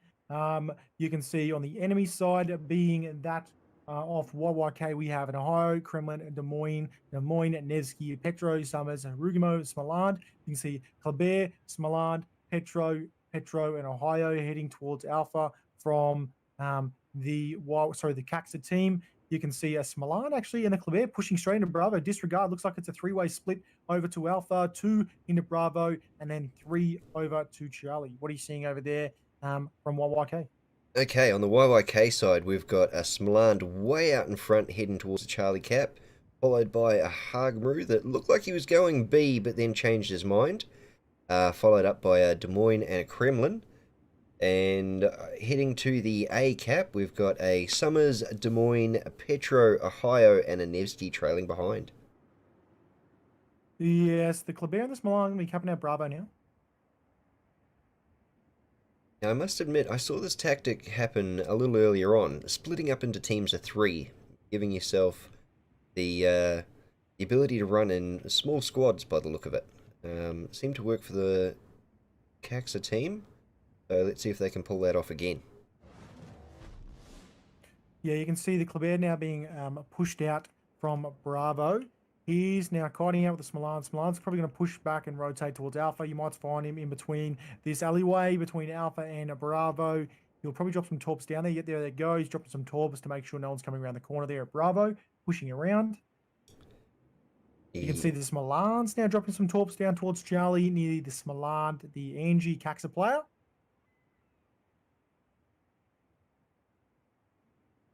You can see on the enemy side, being that off YYK, we have an Ohio, Kremlin, Des Moines, Nevsky, Petro, Summers, Rugimo, Smaland. You can see Kleber, Smaland, Petro, and Ohio heading towards Alpha from the KAXSA team. You can see a Smalan actually in the Kleber pushing straight into Bravo. Disregard. Looks like it's a 3-way split over to Alpha, 2 into Bravo, and then 3 over to Charlie. What are you seeing over there from YYK? Okay, on the YYK side, we've got a Smaland way out in front heading towards the Charlie Cap, followed by a Hagmru that looked like he was going B but then changed his mind, followed up by a Des Moines and a Kremlin. And heading to the A cap, we've got a Summers, Des Moines, Petro, Ohio, and a Nevsky trailing behind. Yes, the Kleber and the Smalan are going to be capping out Bravo now. Now, I must admit, I saw this tactic happen a little earlier on, splitting up into teams of 3, giving yourself the ability to run in small squads by the look of it. Seemed to work for the KAXSA team. So let's see if they can pull that off again. Yeah, you can see the Kleber now being pushed out from Bravo. He's now kiting out with the Smalan. Smalan's probably going to push back and rotate towards Alpha. You might find him in between this alleyway between Alpha and Bravo. He'll probably drop some torps down there. Yet there they go. He's dropping some torps to make sure no one's coming around the corner there at Bravo, pushing around. You can see the Smalan's now dropping some torps down towards Charlie, near the Smalan, the Angie KAXSA player.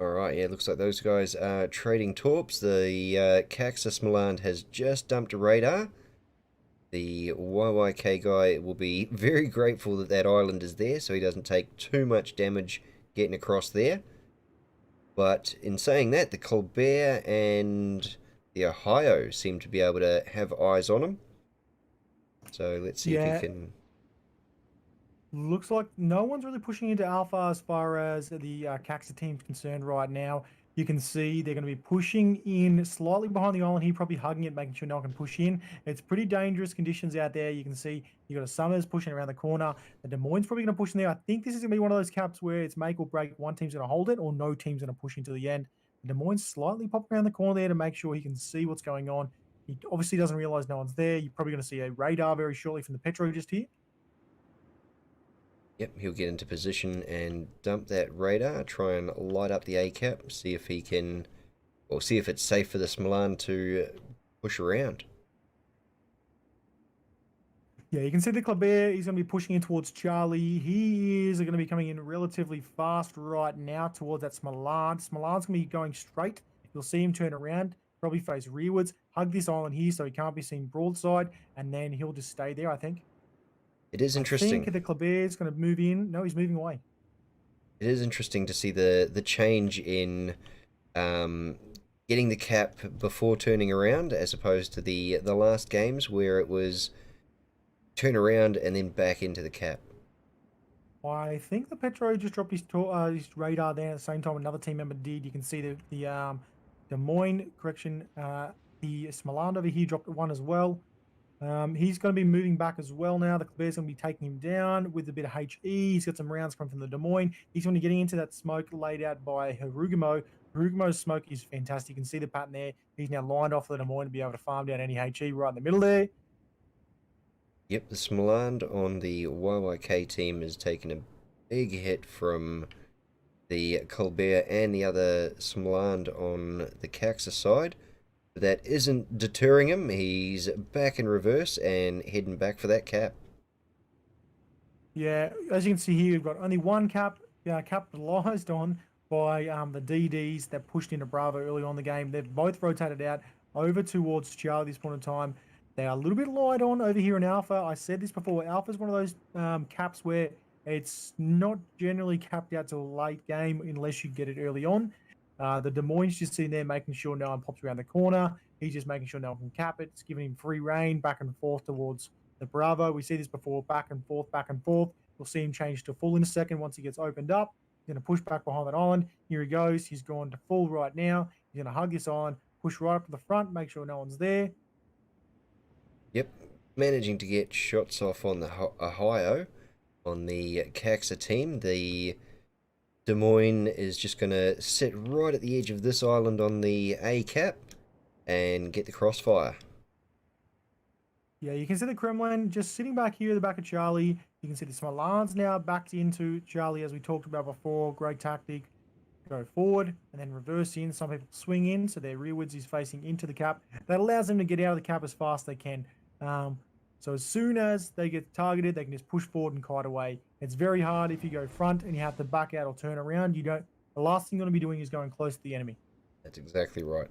Alright, yeah, looks like those guys are trading torps. The KAXSA Smaland has just dumped a radar. The YYK guy will be very grateful that that island is there, so he doesn't take too much damage getting across there. But in saying that, the Colbert and the Ohio seem to be able to have eyes on him. So let's see if he can... Looks like no one's really pushing into Alpha as far as the KAXSA team's concerned right now. You can see they're going to be pushing in slightly behind the island here, probably hugging it, making sure no one can push in. It's pretty dangerous conditions out there. You can see you got a Summers pushing around the corner. The Des Moines probably going to push in there. I think this is going to be one of those caps where it's make or break. One team's going to hold it or no team's going to push into the end. The Des Moines slightly pop around the corner there to make sure he can see what's going on. He obviously doesn't realize no one's there. You're probably going to see a radar very shortly from the Petro just here. Yep, he'll get into position and dump that radar, try and light up the A cap, see if he can, or see if it's safe for the Smalan to push around. Yeah, you can see the Kleber, he's going to be pushing in towards Charlie. He is going to be coming in relatively fast right now towards that Smalan. Smalan's going to be going straight. You'll see him turn around, probably face rearwards, hug this island here so he can't be seen broadside, and then he'll just stay there, I think. It is interesting. I think the Kleber is going to move in. No, he's moving away. It is interesting to see the change in getting the cap before turning around, as opposed to the last games where it was turn around and then back into the cap. I think the Petro just dropped his radar there at the same time another team member did. You can see the Des Moines, the Smaland over here dropped one as well. He's going to be moving back as well now. The Kleber's going to be taking him down with a bit of HE. He's got some rounds coming from the Des Moines. He's going to be getting into that smoke laid out by Rugimo. Rugumo's smoke is fantastic. You can see the pattern there. He's now lined off the Des Moines to be able to farm down any HE right in the middle there. Yep, the Smaland on the YYK team has taken a big hit from the Colbert and the other Smaland on the KAXSA side. But that isn't deterring him. He's back in reverse and heading back for that cap. Yeah, as you can see here, we've got only one cap capitalized on by the DDs that pushed into Bravo early on in the game. They've both rotated out over towards Charlie at this point in time. They are a little bit light on over here in Alpha. I said this before. Alpha is one of those caps where it's not generally capped out till late game unless you get it early on. The Des Moines just sitting there making sure no one pops around the corner. He's just making sure no one can cap it. It's giving him free reign back and forth towards the Bravo. We see this before, back and forth, back and forth. We'll see him change to full in a second once he gets opened up. He's going to push back behind that island. Here he goes. He's going to full right now. He's going to hug this island, push right up to the front, make sure no one's there. Yep, managing to get shots off on the Ohio on the KAXSA team. The Des Moines is just going to sit right at the edge of this island on the A cap and get the crossfire. Yeah, you can see the Kremlin just sitting back here at the back of Charlie. You can see the Smolan's now backed into Charlie, as we talked about before. Great tactic. Go forward and then reverse in. Some people swing in, so their rearwards is facing into the cap. That allows them to get out of the cap as fast as they can. So as soon as they get targeted, they can just push forward and kite away. It's very hard if you go front and you have to back out or turn around. The last thing you're going to be doing is going close to the enemy. That's exactly right.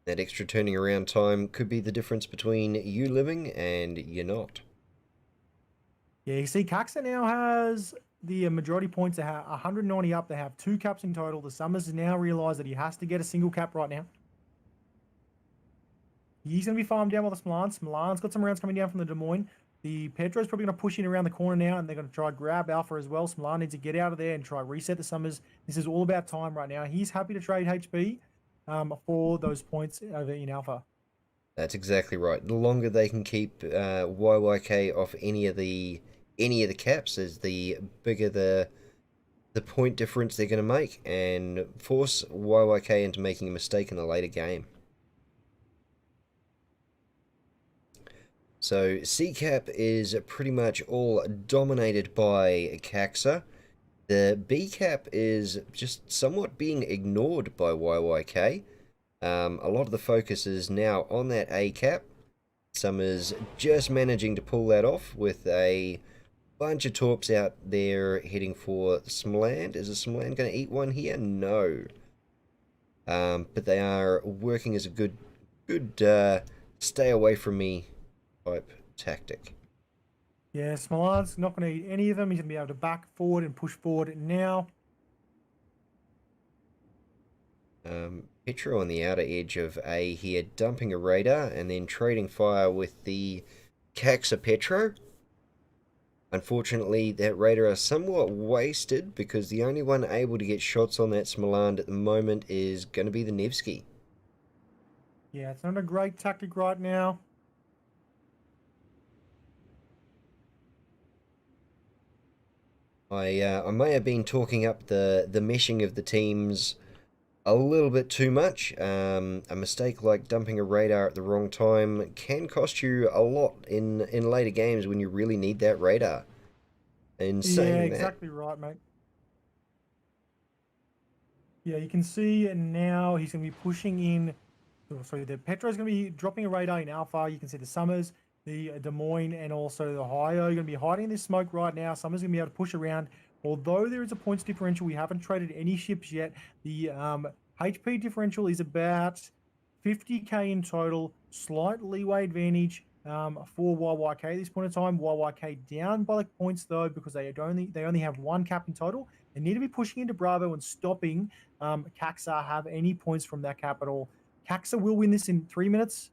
That extra turning around time could be the difference between you living and you're not. Yeah, you see KAXSA now has the majority points. They have 190 up. They have 2 caps in total. The Summers has now realised that he has to get a single cap right now. He's going to be farmed down by the Smolan. Smolan's got some rounds coming down from the Des Moines. The Pedro's probably going to push in around the corner now, and they're going to try grab Alpha as well. Smolan needs to get out of there and try reset the Summers. This is all about time right now. He's happy to trade HP for those points over in Alpha. That's exactly right. The longer they can keep YYK off any of the caps, is the bigger the point difference they're going to make, and force YYK into making a mistake in the later game. So C cap is pretty much all dominated by KAXSA. The B cap is just somewhat being ignored by YYK. A lot of the focus is now on that A cap. Summers just managing to pull that off with a bunch of torps out there heading for Smolan. Is a Smolan going to eat one here? No. But they are working as a good stay away from me type tactic. Yeah, Smolan's not going to eat any of them. He's going to be able to back forward and push forward now. Petro on the outer edge of A here, dumping a radar and then trading fire with the KAXSA Petro. Unfortunately, that radar is somewhat wasted because the only one able to get shots on that Smolan at the moment is going to be the Nevsky. Yeah, it's not a great tactic right now. I may have been talking up the meshing of the teams a little bit too much. A mistake like dumping a radar at the wrong time can cost you a lot in later games when you really need that radar. And saying yeah, exactly right, mate. Yeah, you can see now he's going to be pushing in. Oh, sorry, the Petro's going to be dropping a radar in Alpha. You can see the Summers, the Des Moines, and also the Ohio going to be hiding in this smoke right now. Summers going to be able to push around. Although there is a points differential, we haven't traded any ships yet. The HP differential is about 50k in total. Slight leeway advantage for YYK at this point in time. YYK down by the points though because they only have 1 cap in total. They need to be pushing into Bravo and stopping KAXSA have any points from that cap at all. KAXSA will win this in 3 minutes,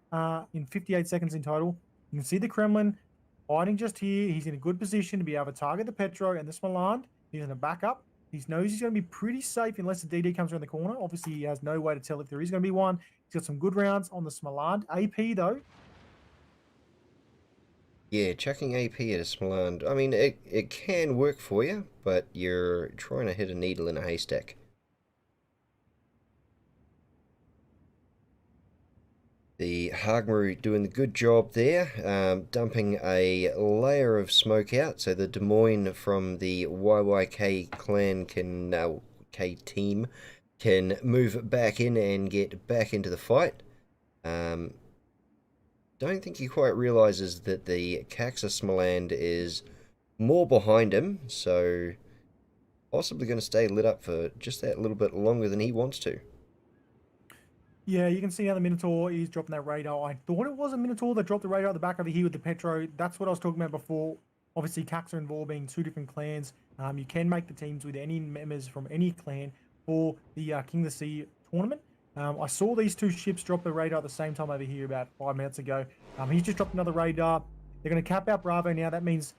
in 58 seconds in total. You can see the Kremlin hiding just here. He's in a good position to be able to target the Petro and the Smolan. He's going to back up. He knows he's going to be pretty safe unless the DD comes around the corner. Obviously, he has no way to tell if there is going to be one. He's got some good rounds on the Smolan. AP, though. Yeah, chucking AP at a Smolan, I mean, it can work for you, but you're trying to hit a needle in a haystack. The Hagmaru doing the good job there, dumping a layer of smoke out, so the Des Moines from the YYK clan K team can move back in and get back into the fight. Don't think he quite realizes that the KAXSA Smolan is more behind him, so possibly going to stay lit up for just that little bit longer than he wants to. Yeah, you can see how the Minotaur is dropping that radar. I thought it was a Minotaur that dropped the radar at the back over here with the Petro. That's what I was talking about before. Obviously, KAXSA and Vor being 2 different clans. You can make the teams with any members from any clan for the King of the Sea tournament. I saw these 2 ships drop the radar at the same time over here about 5 minutes ago. He's just dropped another radar. They're going to cap out Bravo now. That means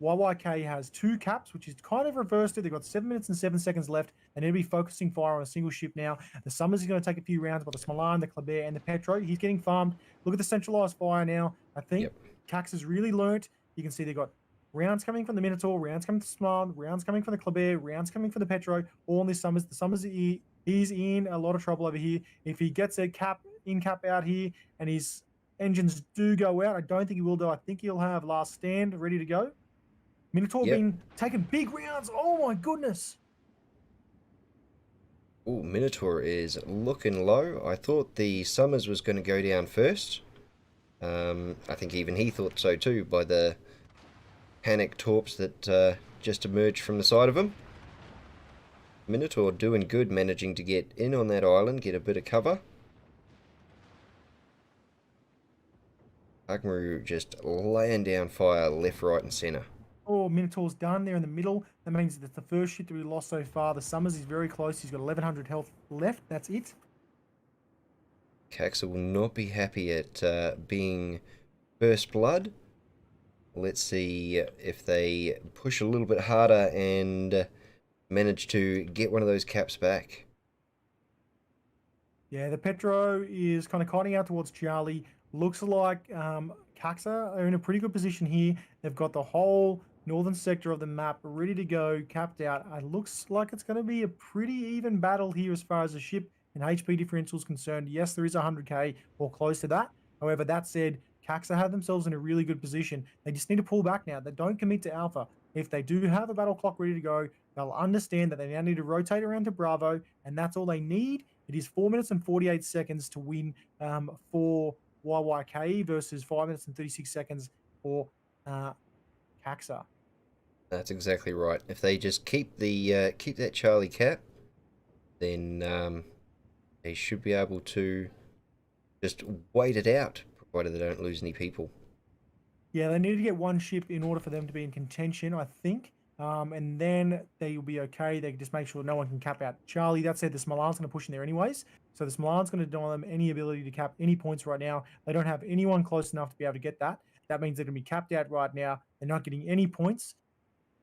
YYK has 2 caps, which is kind of reversed it. They've got 7 minutes and 7 seconds left. They need to be focusing fire on a single ship now. The Summers is going to take a few rounds, but the Smalan, the Kleber, and the Petro, he's getting farmed. Look at the centralized fire now. I think Yep. KAXSA has really learnt. You can see they've got rounds coming from the Minotaur, rounds coming from the Smalan, rounds coming from the Kleber, rounds coming from the Petro, all in this Summers. The Summers, he's in a lot of trouble over here. If he gets a cap out here and his engines do go out, I don't think he will, though. I think he'll have last stand ready to go. Minotaur Yep. been taking big rounds. Oh my goodness. Oh, Minotaur is looking low. I thought the Summers was going to go down first. I think even he thought so too by the panic torps that just emerged from the side of him. Minotaur doing good, managing to get in on that island, get a bit of cover. Agmaru just laying down fire left, right and centre. Oh, Minotaur's done there in the middle. That means that's the first ship that we lost so far. The Summers is very close. He's got 1100 health left. That's it. KAXSA will not be happy at being first blood. Let's see if they push a little bit harder and manage to get one of those caps back. Yeah, the Petro is kind of kiting out towards Charlie. Looks like KAXSA are in a pretty good position here. They've got the whole northern sector of the map ready to go, capped out. It looks like it's going to be a pretty even battle here as far as the ship and HP differential is concerned. Yes, there is 100k or close to that. However, that said, KAXSA have themselves in a really good position. They just need to pull back now. They don't commit to Alpha. If they do have a battle clock ready to go, they'll understand that they now need to rotate around to Bravo, and that's all they need. It is 4 minutes and 48 seconds to win for YYK versus 5 minutes and 36 seconds for KAXSA. That's exactly right. If they just keep the keep that Charlie cap, then they should be able to just wait it out, provided they don't lose any people. Yeah, they need to get one ship in order for them to be in contention, I think. And then they'll be okay. They can just make sure no one can cap out Charlie. That said, the Smalan's going to push in there anyways. So the Smalan's going to deny them any ability to cap any points right now. They don't have anyone close enough to be able to get that. That means they're going to be capped out right now. They're not getting any points.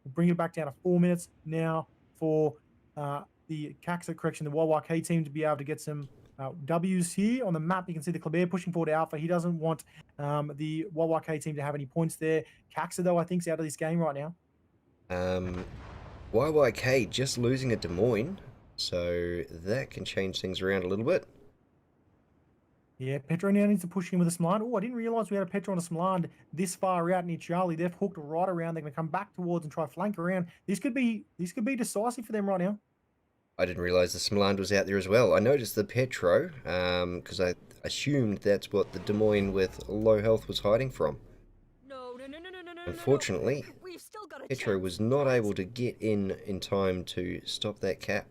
We'll bring it back down to 4 minutes now for the KAXSA, correction, the YYK team to be able to get some W's here. On the map, you can see the Kleber pushing forward Alpha. He doesn't want the YYK team to have any points there. KAXSA, though, I think, is out of this game right now. YYK just losing at Des Moines, so that can change things around a little bit. Yeah, Petro now needs to push in with a Smalan. Oh, I didn't realize we had a Petro and a Smalan this far out near Charlie. They've hooked right around. They're going to come back towards and try to flank around. This could be decisive for them right now. I didn't realize the Smaland was out there as well. I noticed the Petro, because I assumed that's what the Des Moines with low health was hiding from. No. Unfortunately, We've still got a Petro chance. was not able to get in time to stop that cap.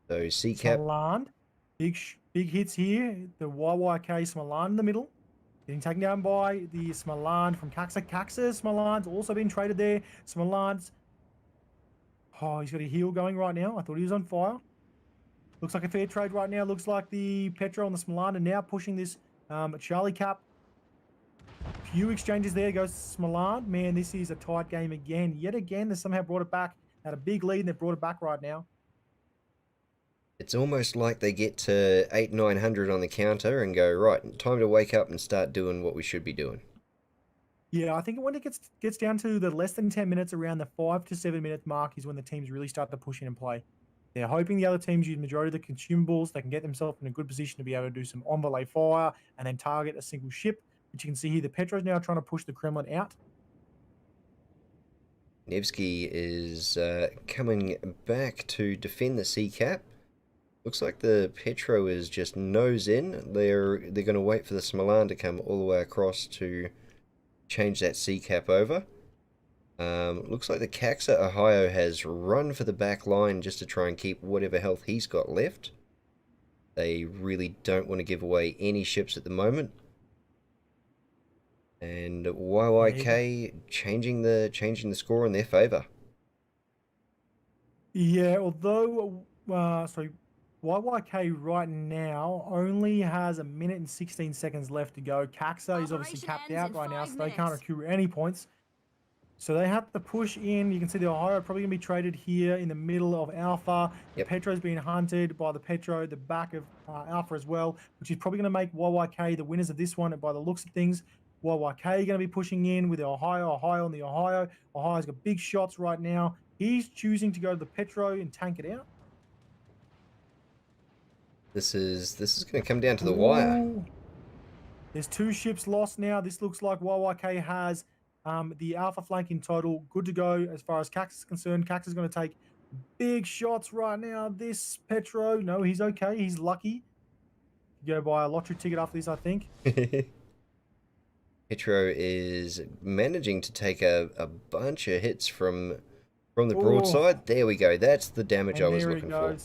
So C cap. Smalan, big hits here. The YYK Smalan in the middle. Getting taken down by the Smalan from KAXSA. KAXSA Smalan's also been traded there. Smalan's... Oh, he's got a heal going right now. I thought he was on fire. Looks like a fair trade right now. Looks like the Petro and the Smalan are now pushing this Charlie cap. Few exchanges there. Goes Smalan. Man, this is a tight game again. Yet again, they somehow brought it back. Had a big lead and they've brought it back right now. It's almost like they get to 800-900 on the counter and go, right, time to wake up and start doing what we should be doing. Yeah, I think when it gets down to the less than 10 minutes, around the 5 to 7 minute mark is when the teams really start to push in and play. They're hoping the other teams use the majority of the consumables. They can get themselves in a good position to be able to do some envoy fire and then target a single ship. But you can see here the Petro's now trying to push the Kremlin out. Nevsky is coming back to defend the C cap. Looks like the Petro is just nose in. They're going to wait for the Smalan to come all the way across to change that C cap over. Looks like the KAXSA Ohio has run for the back line just to try and keep whatever health he's got left. They really don't want to give away any ships at the moment. And YYK changing the score in their favor. Yeah, although so YYK right now only has 1 minute and 16 seconds left to go. KAXSA is obviously Operation capped ends out in right now, 5 so they can't minutes. accrue any points. So they have to push in. You can see the Ohio probably going to be traded here in the middle of Alpha. The Yep. Petro's being hunted by the Petro, the back of Alpha as well, which is probably going to make YYK the winners of this one by the looks of things. YYK going to be pushing in with the Ohio on the Ohio. Ohio's got big shots right now. He's choosing to go to the Petro and tank it out. This is going to come down to the wire. Ooh. There's 2 ships lost now. This looks like YYK has the Alpha flank in total. Good to go as far as KAXSA is concerned. KAXSA is going to take big shots right now. This Petro, no, he's okay. He's lucky. Go buy a lottery ticket after this, I think. Petro is managing to take a bunch of hits from the broadside. There we go. That's the damage I was looking for.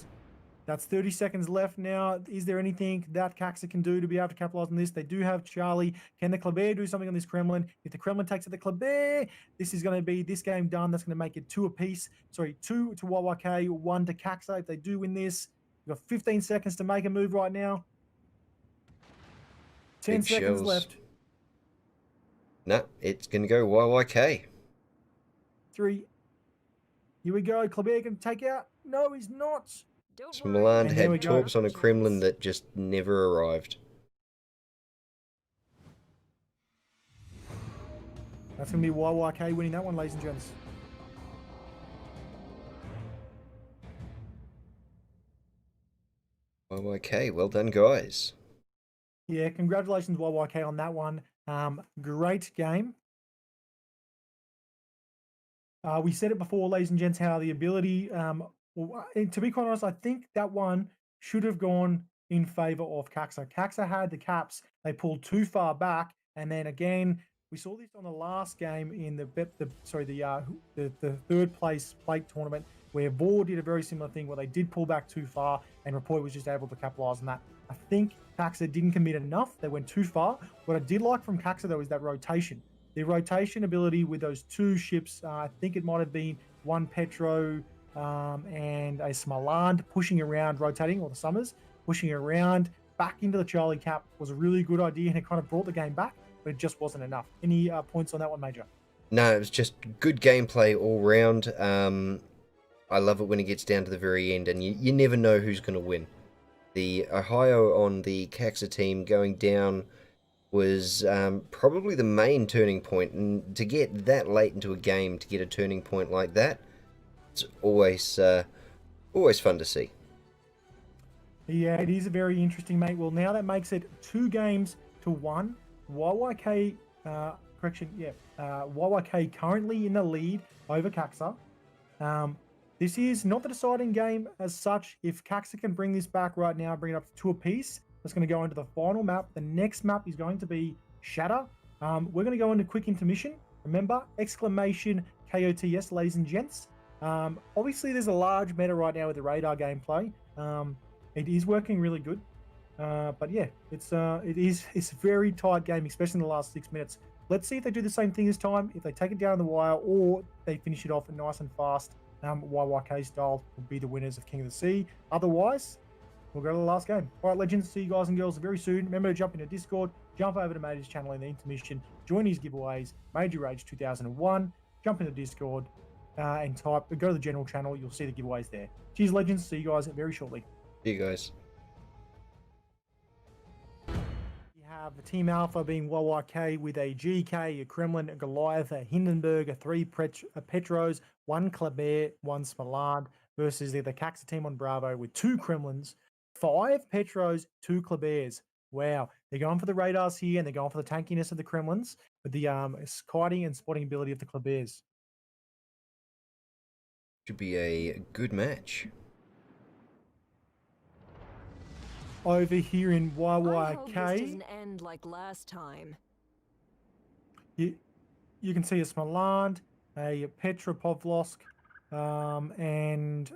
That's 30 seconds left now. Is there anything that KAXSA can do to be able to capitalize on this? They do have Charlie. Can the Kleber do something on this Kremlin? If the Kremlin takes it, the Kleber, this is going to be this game done. That's going to make it 2 apiece. Sorry, 2 to YYK, 1 to KAXSA. If they do win this, you've got 15 seconds to make a move right now. 10 Big seconds shells. left. No, it's going to go YYK. 3. Here we go. Kleber can take out. No, he's not. Don't Smoland And there we had go. torps on a Kremlin that just never arrived. That's going to be YYK winning that one, ladies and gents. YYK, well done, guys. Yeah, congratulations, YYK, on that one. Great game. We said it before, ladies and gents, how the ability, to be quite honest, I think that one should have gone in favor of KAXSA. KAXSA had the caps. They pulled too far back. And then again, we saw this on the last game in the third place plate tournament, where Vor did a very similar thing where they did pull back too far and Rapport was just able to capitalize on that. I think KAXSA didn't commit enough. They went too far. What I did like from KAXSA, though, is that rotation. The rotation ability with those 2 ships, I think it might have been 1 Petro and a Smoland pushing around, rotating, or the Summers, pushing around back into the Charlie cap was a really good idea, and it kind of brought the game back, but it just wasn't enough. Any points on that one, Major? No, it was just good gameplay all round. I love it when it gets down to the very end, and you never know who's going to win. The Ohio on the KAXSA team going down was probably the main turning point, and to get that late into a game, to get a turning point like that, it's always fun to see. Yeah, it is a very interesting, mate. Well, now that makes it 2 games to 1. YYK, YYK currently in the lead over KAXSA. This is not the deciding game as such. If KAXSA can bring this back right now, bring it up to 2 apiece, that's going to go into the final map. The next map is going to be Shatter. We're going to go into quick intermission. Remember, exclamation KOTS, ladies and gents. Obviously, there's a large meta right now with the radar gameplay. It is working really good. But yeah, it's a very tight game, especially in the last 6 minutes. Let's see if they do the same thing this time. If they take it down the wire or they finish it off nice and fast, YYK style will be the winners of King of the Sea. Otherwise, we'll go to the last game. All right, legends, see you guys and girls very soon. Remember to jump into Discord, jump over to Major's channel in the intermission, join his giveaways, Major Rage 2001, jump into Discord and go to the general channel. You'll see the giveaways there. Cheers, legends. See you guys very shortly. See you guys. We have the Team Alpha being YYK with a GK, a Kremlin, a Goliath, a Hindenburg, 3 Petros, 1 Kleber, 1 Smoland, versus the KAXSA team on Bravo with 2 Kremlins, 5 Petros, 2 Klebers. Wow, they're going for the radars here, and they're going for the tankiness of the Kremlins with the kiting and spotting ability of the Klebers. Should be a good match. Over here in I hope this YYK, doesn't end like last time. you can see a Smoland, a Petropavlovsk, and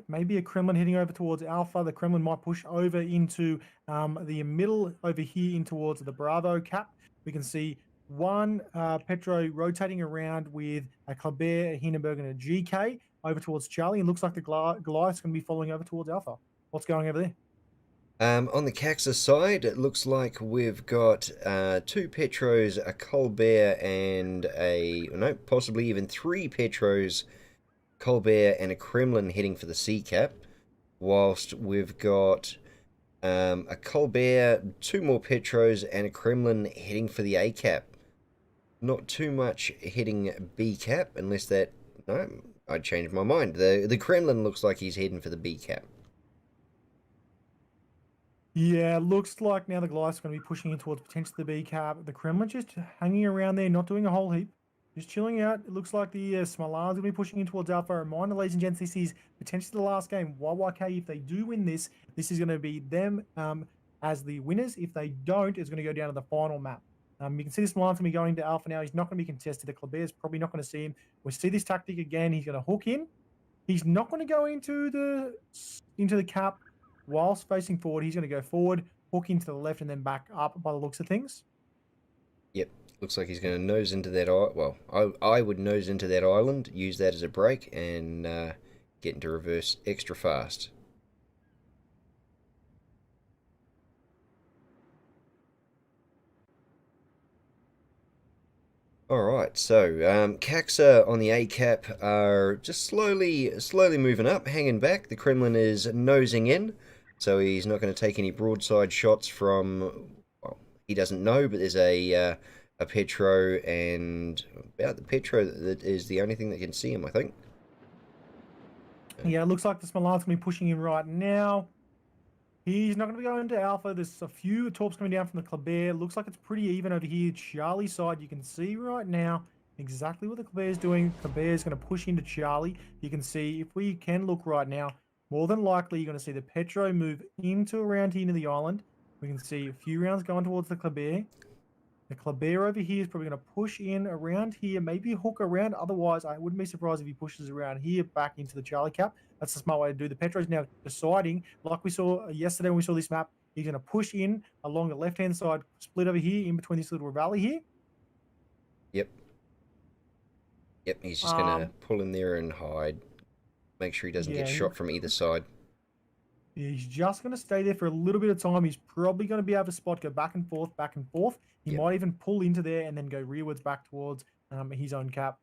maybe a Kremlin heading over towards Alpha. The Kremlin might push over into the middle over here in towards the Bravo cap. We can see 1 Petro rotating around with a Kleber, a Hindenburg, and a GK over towards Charlie. And looks like the Goliath's going to be following over towards Alpha. What's going over there? On the KAXSA side, it looks like we've got 2 Petros, a Colbert, and possibly even 3 Petros, Colbert, and a Kremlin heading for the C cap. Whilst we've got a Colbert, 2 more Petros, and a Kremlin heading for the A cap. Not too much hitting B cap, unless that... No, I changed my mind. The Kremlin looks like he's heading for the B cap. Yeah, looks like now the Goliath's going to be pushing in towards potentially the B cap. The Kremlin just hanging around there, not doing a whole heap. Just chilling out. It looks like the Smalan's going to be pushing in towards Alpha. A reminder, ladies and gents, this is potentially the last game. YYK, if they do win this, this is going to be them as the winners. If they don't, it's going to go down to the final map. You can see this Smalan's going to be going to Alpha now. He's not going to be contested. The Kleber's probably not going to see him. We see this tactic again. He's going to hook in. He's not going to go into the cap whilst facing forward. He's going to go forward, hook into the left, and then back up by the looks of things. Yep. Looks like he's going to nose into that... Well, I would nose into that island, use that as a break, and get into reverse extra fast. Alright, so KAXSA on the A cap are just slowly moving up, hanging back. The Kremlin is nosing in, so he's not going to take any broadside shots from... Well, he doesn't know, but there's a Petro, and about the Petro that is the only thing that can see him, I think. Yeah, it looks like the Smalan's going to be pushing in right now. He's not going to be going to Alpha. There's a few torps coming down from the Kleber. Looks like it's pretty even over here. Charlie's side, you can see right now exactly what the Kleber is doing. Kleber is going to push into Charlie. You can see, if we can look right now, more than likely you're going to see the Petro move into around here into the island. We can see a few rounds going towards the Kleber. The Kleber over here is probably going to push in around here, maybe hook around. Otherwise, I wouldn't be surprised if he pushes around here back into the Charlie cap. That's the smart way to do. The Petro's now deciding, like we saw yesterday when we saw this map, he's going to push in along the left-hand side, split over here in between this little valley here. Yep. Yep, he's just going to pull in there and hide. Make sure he doesn't get shot from either side. He's just going to stay there for a little bit of time. He's probably going to be able to spot go back and forth, back and forth. He might even pull into there and then go rearwards back towards his own cap.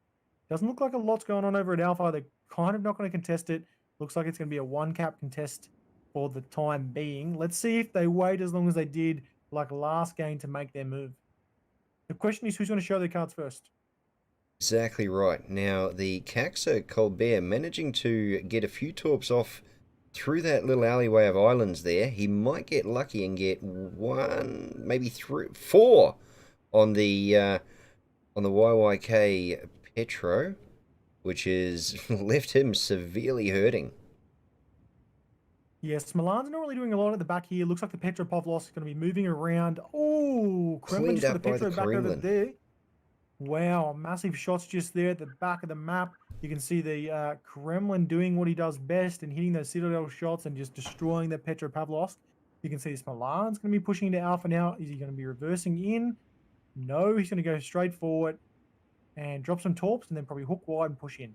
Doesn't look like a lot's going on over at Alpha. They're kind of not going to contest it. Looks like it's going to be a one cap contest for the time being. Let's see if they wait as long as they did like last game to make their move. The question is, who's going to show their cards first? Exactly right. Now, the KAXSA Colbert managing to get a few torps off through that little alleyway of islands there. He might get lucky and get 1, maybe 3, 4 on the YYK Petro, which has left him severely hurting. Yes, Milan's not really doing a lot at the back here. Looks like the Petro Pavlos is going to be moving around. Oh, Kremlin just got the Petro back over there. Wow, massive shots just there at the back of the map. You can see the Kremlin doing what he does best and hitting those Citadel shots and just destroying the Petro Pavlos. You can see this Milan's going to be pushing into Alpha now. Is he going to be reversing in? No, he's going to go straight forward and drop some torps and then probably hook wide and push in.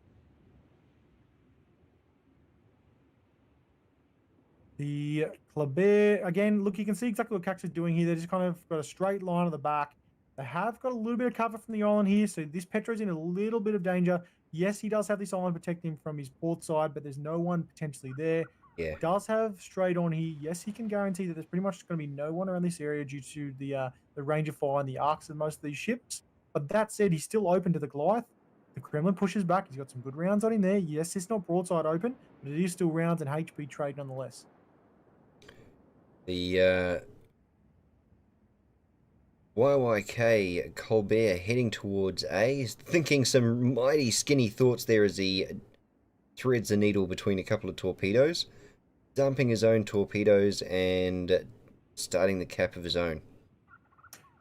The Kleber, again, look, you can see exactly what KAXSA is doing here. They just kind of got a straight line at the back. They have got a little bit of cover from the island here, so this Petro's in a little bit of danger. Yes, he does have this island protecting him from his port side, but there's no one potentially there. Yeah. He does have straight on here. Yes, he can guarantee that there's pretty much going to be no one around this area due to the range of fire and the arcs of most of these ships. But that said, he's still open to the Goliath. The Kremlin pushes back. He's got some good rounds on him there. Yes, it's not broadside open, but it is still rounds and HP trade nonetheless. The YYK Colbert heading towards A. He's thinking some mighty skinny thoughts there as he threads the needle between a couple of torpedoes, dumping his own torpedoes and starting the cap of his own.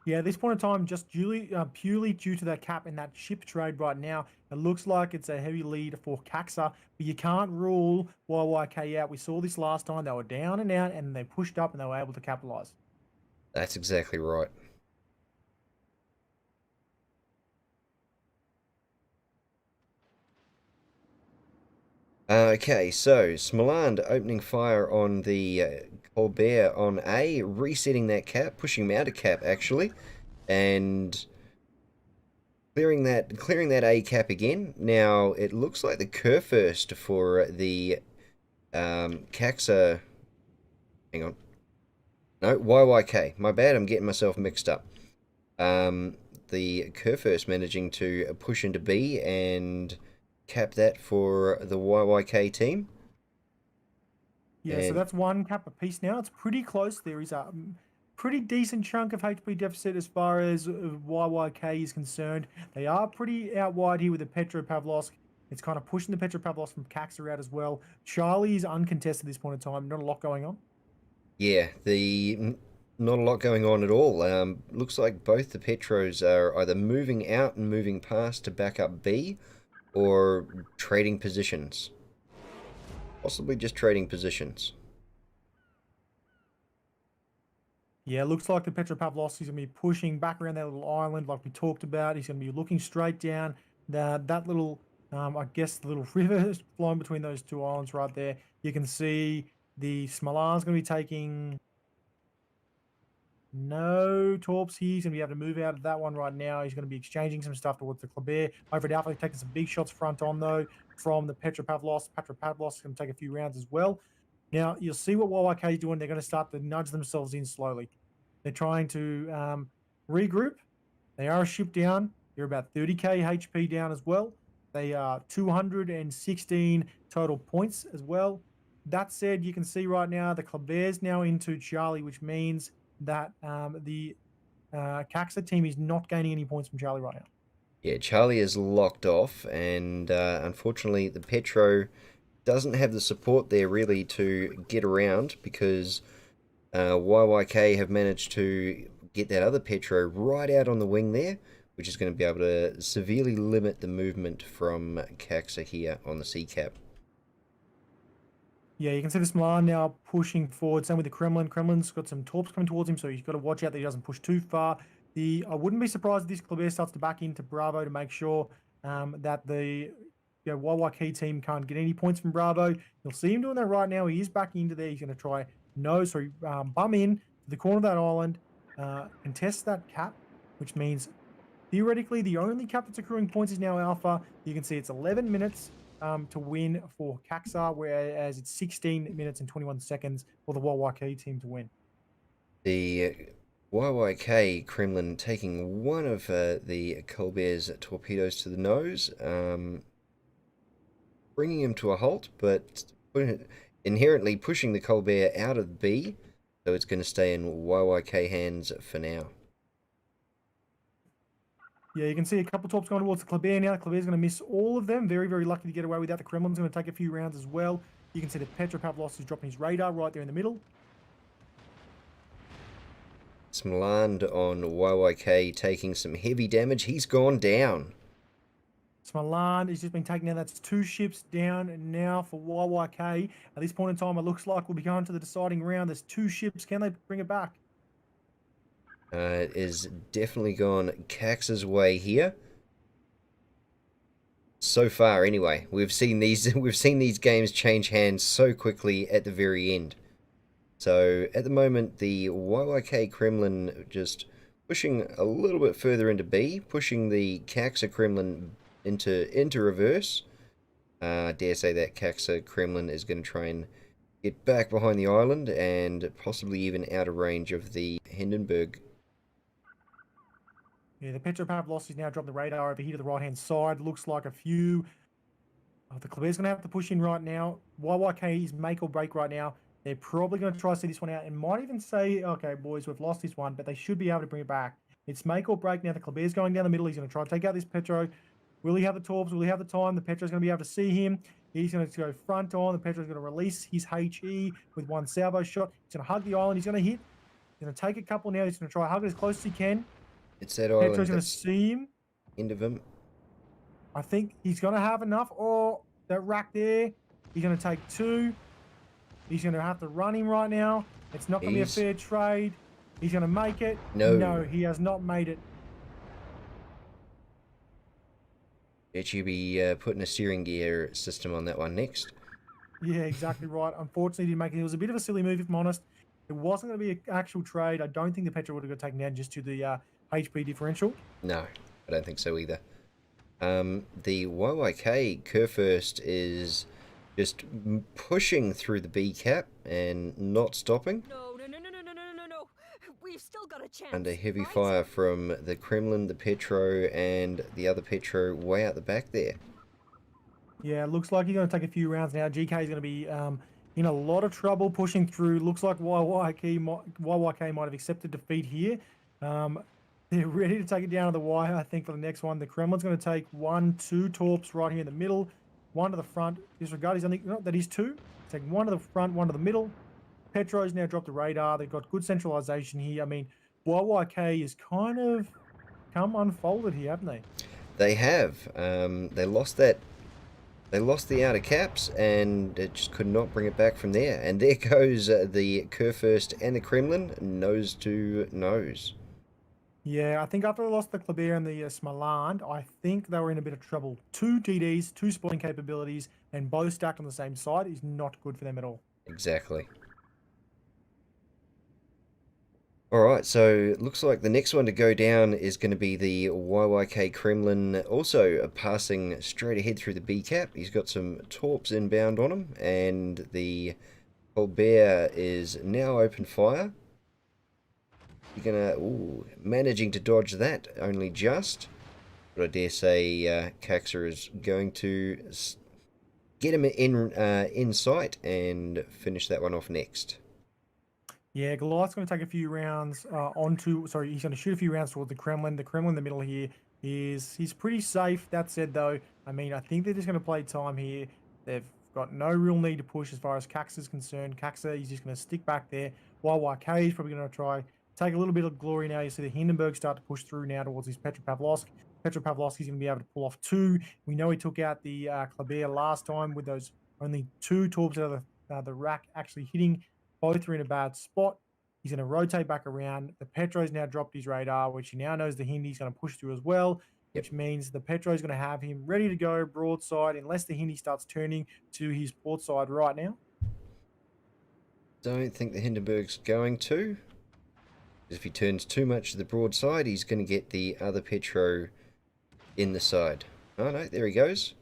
Yeah, at this point in time, just purely due to that cap and that ship trade right now, it looks like it's a heavy lead for KAXSA, but you can't rule YYK out. We saw this last time. They were down and out, and they pushed up, and they were able to capitalize. That's exactly right. Okay, so Smoland opening fire on the Colbert on A, resetting that cap, pushing him out of cap actually, and clearing that A cap again. Now it looks like the curve first for the KAXSA. Hang on, no, YYK. My bad, I'm getting myself mixed up. The curve first managing to push into B and cap that for the YYK team. Yeah, so And that's one cap apiece now. It's pretty close. There is a pretty decent chunk of HP deficit as far as YYK is concerned. They are pretty out wide here with the Petropavlovsk. It's kind of pushing the Petropavlovsk from KAXSA out as well. Charlie is uncontested at this point in time. Not a lot going on. yeah, not a lot going on at all. Looks like both the Petros are either moving out and moving past to back up B, or trading positions. Possibly just trading positions. Yeah, it looks like the Petropavlovsk is going to be pushing back around that little island like we talked about. He's going to be looking straight down that little, I guess, the little river flowing between those two islands right there. You can see the Smolan's going to be taking no torps here. He's going to be able to move out of that one right now. He's going to be exchanging some stuff towards the Kleber. Over at Alpha, taking some big shots front on, though, from the Petropavlovsk. Petropavlovsk is going to take a few rounds as well. Now, you'll see what YYK is doing. They're going to start to nudge themselves in slowly. They're trying to regroup. They are a ship down. They're about 30k HP down as well. They are 216 total points as well. That said, you can see right now the Kleber's now into Charlie, which means that the KAXSA team is not gaining any points from Charlie right now. Yeah, Charlie is locked off, and unfortunately the Petro doesn't have the support there really to get around, because YYK have managed to get that other Petro right out on the wing there, which is going to be able to severely limit the movement from KAXSA here on the C cap. Yeah, you can see this Milan now pushing forward. Same with the Kremlin. Kremlin's got some torps coming towards him, so he's got to watch out that he doesn't push too far. I wouldn't be surprised if this Kleber starts to back into Bravo to make sure that the YYK team can't get any points from Bravo. You'll see him doing that right now. He is backing into there. He's going to try bum in to the corner of that island, contest that cap, which means theoretically the only cap that's accruing points is now Alpha. You can see it's 11 minutes to win for KAXSA, whereas it's 16 minutes and 21 seconds for the YYK team to win. The YYK Kremlin taking one of the Colbert's torpedoes to the nose, bringing him to a halt, but inherently pushing the Colbert out of B, so it's going to stay in YYK hands for now. Yeah, you can see a couple torps going towards the Kleber now. Kleber's going to miss all of them. Very, very lucky to get away with that. The Kremlin's going to take a few rounds as well. You can see the Petropavlovsk is dropping his radar right there in the middle. Smoland on YYK taking some heavy damage. He's gone down. Smolan has just been taken down. That's 2 ships down now for YYK. At this point in time, it looks like we'll be going to the deciding round. There's 2 ships. Can they bring it back? It is definitely gone KAXSA's way here. So far, anyway, we've seen these games change hands so quickly at the very end. So at the moment, the YYK Kremlin just pushing a little bit further into B, pushing the KAXSA Kremlin into reverse. Dare say that KAXSA Kremlin is going to try and get back behind the island and possibly even out of range of the Hindenburg. Yeah, the Petropavlovsk is now dropping the radar over here to the right-hand side. Looks like a few... the Kleber's going to have to push in right now. YYK is make or break right now. They're probably going to try to see this one out and might even say, okay, boys, we've lost this one, but they should be able to bring it back. It's make or break now. The Kleber's going down the middle. He's going to try to take out this Petro. Will he have the torps? Will he have the time? The Petro's going to be able to see him. He's going to go front on. The Petro's going to release his HE with one salvo shot. He's going to hug the island. He's going to hit. He's going to take a couple now. He's going to try to hug it as close as he can. It's that island. Petro's going to see him. End of him. I think he's going to have enough. Oh, that rack there. He's going to take 2. He's going to have to run him right now. It's not going to be a fair trade. He's going to make it. No, he has not made it. Bet you be putting a steering gear system on that one next. Yeah, exactly right. Unfortunately, he didn't make it. It was a bit of a silly move, if I'm honest. It wasn't going to be an actual trade. I don't think the Petra would have got taken down just to the HP differential. No, I don't think so either. The YYK Kurfürst is just pushing through the B cap and not stopping No, no, no, no, no, no, no, no, no. We've still got a chance. under heavy right? fire from the Kremlin, the Petro, and the other Petro way out the back there. Yeah, looks like he's going to take a few rounds now. GK is going to be in a lot of trouble pushing through. Looks like YYK might have accepted defeat here. They're ready to take it down to the wire, I think, for the next one. The Kremlin's going to take 1, 2 torps right here in the middle, one to the front. Disregard, he's only, no, that is 2. Take one to the front, one to the middle. Petro's now dropped the radar. They've got good centralization here. I mean, YYK is kind of come unfolded here, haven't they? They have. They lost that. They lost the outer caps and just could not bring it back from there. And there goes the Kurfürst and the Kremlin nose to nose. Yeah, I think after they lost the Kleber and the Smaland, I think they were in a bit of trouble. 2 TDs, 2 spotting capabilities, and both stacked on the same side is not good for them at all. Exactly. Alright, so it looks like the next one to go down is going to be the YYK Kremlin, also passing straight ahead through the B cap. He's got some torps inbound on him, and the Colbert is now open fire. You're gonna, ooh, managing to dodge that only just, but I dare say KAXSA is going to get him in sight and finish that one off next. Yeah, Goliath's going to take a few rounds he's going to shoot a few rounds towards the Kremlin. The Kremlin in the middle here he's pretty safe. That said, though, I mean, I think they're just going to play time here. They've got no real need to push as far as KAXSA is concerned. KAXSA is just going to stick back there. YYK is probably going to try take a little bit of glory now. You see the Hindenburg start to push through now towards his Petropavlovsk. Petropavlovsk is going to be able to pull off 2. We know he took out the Kleber last time with those only 2 torps out of the rack actually hitting. Both are in a bad spot. He's going to rotate back around. The Petro's now dropped his radar, which he now knows the Hindi's going to push through as well, which means the Petro's going to have him ready to go broadside unless the Hindi starts turning to his port side right now. Don't think the Hindenburg's going to. If he turns too much to the broadside, he's going to get the other Petro in the side. Oh no, there he goes.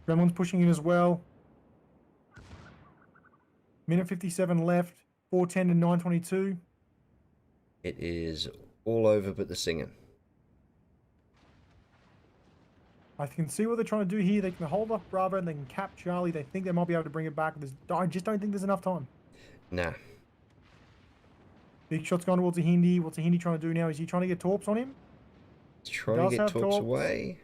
Gremlin's pushing in as well. Minute 57 left, 4:10 to 9:22. It is all over but the singing. I can see what they're trying to do here. They can hold off Bravo and they can cap Charlie. They think they might be able to bring it back. I just don't think there's enough time. Nah. Big shot's going towards the Hindi. What's the Hindi trying to do now? Is he trying to get torps on him? He's trying to get torps away.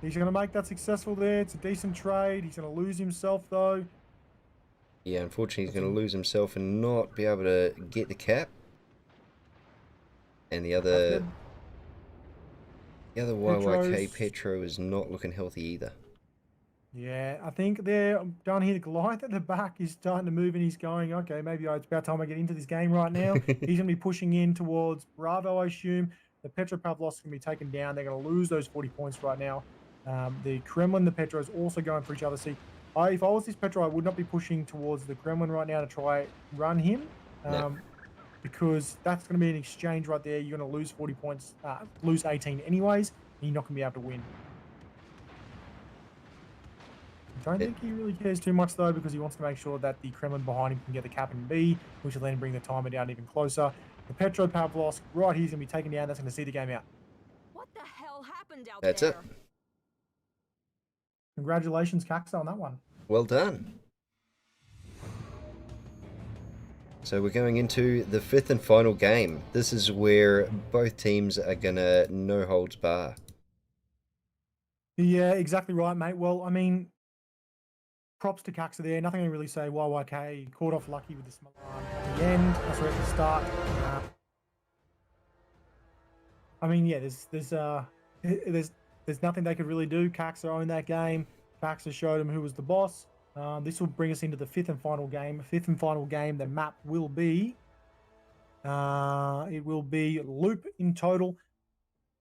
He's going to make that successful there. It's a decent trade. He's going to lose himself, though. Yeah, unfortunately, he's going to lose himself and not be able to get the cap. And the other YYK Petro is not looking healthy either. Yeah, I think they're down here. The Goliath at the back is starting to move and he's going, okay, maybe it's about time I get into this game right now. He's going to be pushing in towards Bravo, I assume. The Petropavlovsk is going to be taken down. They're going to lose those 40 points right now. The Kremlin, the Petro is also going for each other. See, if I was this Petro, I would not be pushing towards the Kremlin right now to try run him. No. Because that's going to be an exchange right there. You're going to lose 40 points, lose 18 anyways, and you're not going to be able to win. I don't think he really cares too much, though, because he wants to make sure that the Kremlin behind him can get the cap and B, which will then bring the timer down even closer. The Petropavlovsk right here is going to be taken down. That's going to see the game out. What the hell happened out That's there? it. Congratulations, KAXSA, on that one. Well done. So we're going into the 5th and final game. This is where both teams are going to no holds bar. Yeah, exactly right, mate. Well, I mean, props to KAXSA there. Nothing I can really say. YYK caught off lucky with the Smalan at the end. That's right at the start. I mean, yeah, there's nothing they could really do. KAXSA owned that game. KAXSA showed them who was the boss. This will bring us into the 5th and final game. 5th and final game. The map will be, it will be loop in total.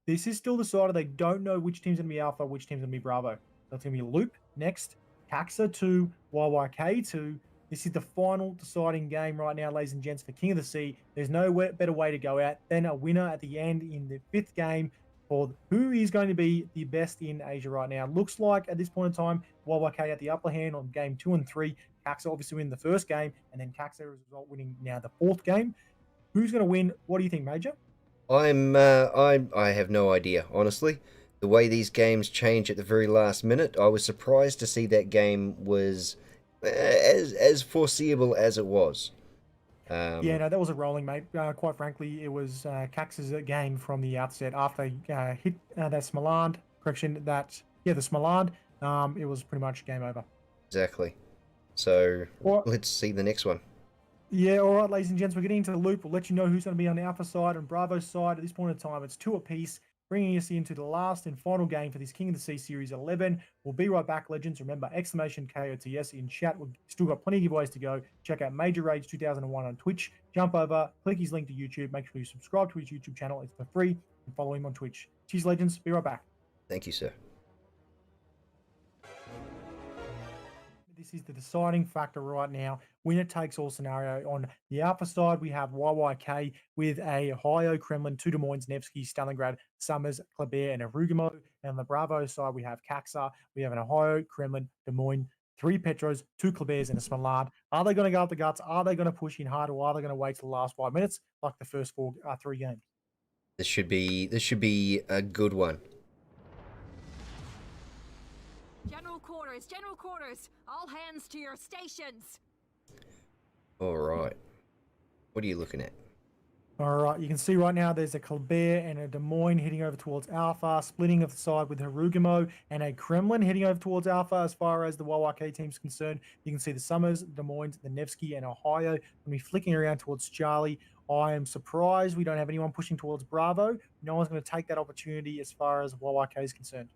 this is still decided. They don't know which team's going to be Alpha, which team's going to be Bravo. So it's going to be Loop next, KAXSA 2, YYK 2. This is the final deciding game right now, ladies and gents, for King of the Sea. There's no better way to go out than a winner at the end in the 5th game for who is going to be the best in Asia right now. Looks like at this point in time, YYK at the upper hand on game 2 and 3. KAXSA obviously win the first game, and then KAXSA as a result winning now the 4th game. Who's going to win? What do you think, Major? I have no idea, honestly. The way these games change at the very last minute, I was surprised to see that game was as foreseeable as it was. Yeah, no, that was a rolling, mate. Quite frankly, it was KAXSA's game from the outset. After they hit that Smoland, the Smoland, it was pretty much game over. Exactly. So, Well, let's see the next one. yeah, all right, ladies and gents, we're getting into the loop. We'll let you know who's going to be on the Alpha side and Bravo side. At this point in time, it's 2 apiece, bringing us into the last and final game for this King of the Sea Series 11. We'll be right back, legends. Remember, exclamation KOTS in chat. We've still got plenty of giveaways to go. Check out Major Rage 2001 on Twitch. Jump over, click his link to YouTube. Make sure you subscribe to his YouTube channel. It's for free. And follow him on Twitch. Cheers, legends. Be right back. Thank you, sir. This is the deciding factor right now. Winner takes all scenario. On the Alpha side, we have YYK with a Ohio, Kremlin, 2 Des Moines, Nevsky, Stalingrad, Summers, Kleber, and Arugamo. And on the Bravo side, we have KAXSA. We have an Ohio, Kremlin, Des Moines, 3 Petros, 2 Klebers, and a Smollard. Are they going to go up the guts? Are they going to push in hard, or are they going to wait till the last 5 minutes like the first 3 games? This should be a good one. General quarters, all hands to your stations. All right. What are you looking at? All right, you can see right now there's a Kleber and a Des Moines heading over towards Alpha, splitting of the side with Harugamo, and a Kremlin heading over towards Alpha as far as the YYK team's concerned. You can see the Summers, Des Moines, the Nevsky, and Ohio going to be flicking around towards Charlie. I am surprised we don't have anyone pushing towards Bravo. No one's going to take that opportunity as far as YYK is concerned.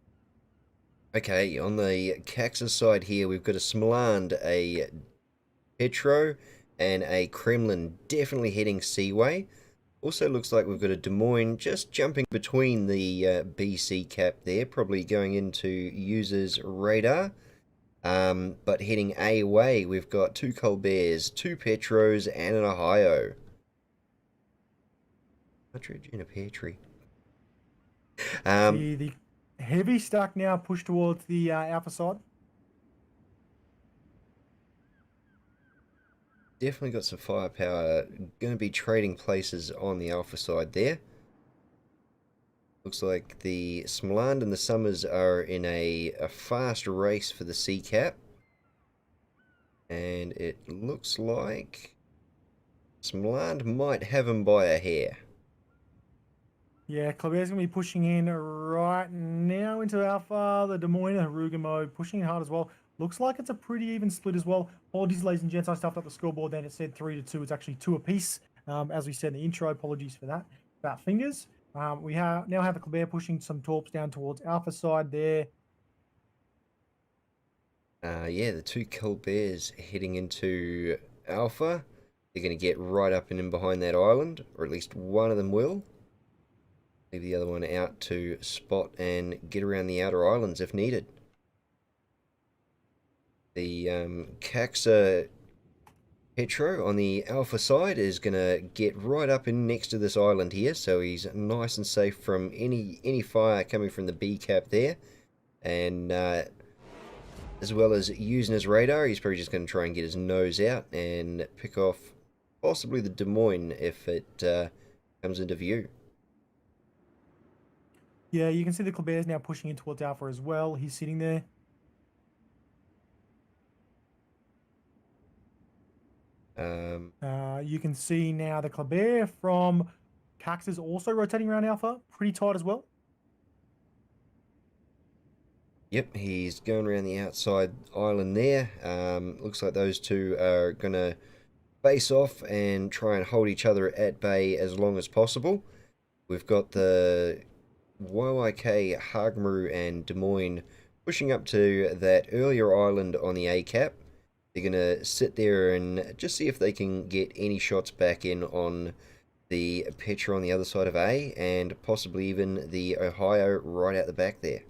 Okay, on the KAXSA side here, we've got a Smoland, a Petro, and a Kremlin definitely heading Seaway. Also looks like we've got a Des Moines just jumping between the BC cap there, probably going into users' radar. But heading A way, we've got 2 Colberts, 2 Petros, and an Ohio. Partridge in a pear tree. The heavy stack now pushed towards the Alpha side. Definitely got some firepower. Going to be trading places on the Alpha side there. Looks like the Smoland and the Summers are in a fast race for the C cap. And it looks like Smoland might have him by a hair. Yeah, Kleber's going to be pushing in right now into Alpha. The Des Moines and Harugamo pushing in hard as well. Looks like it's a pretty even split as well. Apologies, ladies and gents. I stuffed up the scoreboard then. It said 3-2. It's actually 2 apiece. As we said in the intro, apologies for that. About fingers. We now have a Kleber pushing some torps down towards Alpha side there. Yeah, the 2 Colberts heading into Alpha. They're going to get right up and in behind that island, or at least one of them will. Leave the other one out to spot and get around the outer islands if needed. The KAXSA Petro on the Alpha side is going to get right up in next to this island here, so he's nice and safe from any fire coming from the B cap there. And as well as using his radar, he's probably just going to try and get his nose out and pick off possibly the Des Moines if it comes into view. Yeah, you can see the Kleber's now pushing in towards Alpha as well. He's sitting there. You can see now the Kleber from KAXSA is also rotating around Alpha. Pretty tight as well. Yep, he's going around the outside island there. Looks like those two are going to face off and try and hold each other at bay as long as possible. We've got the YYK, Hagmaru, and Des Moines pushing up to that earlier island on the A cap. They're going to sit there and just see if they can get any shots back in on the Petra on the other side of A, and possibly even the Ohio right out the back there.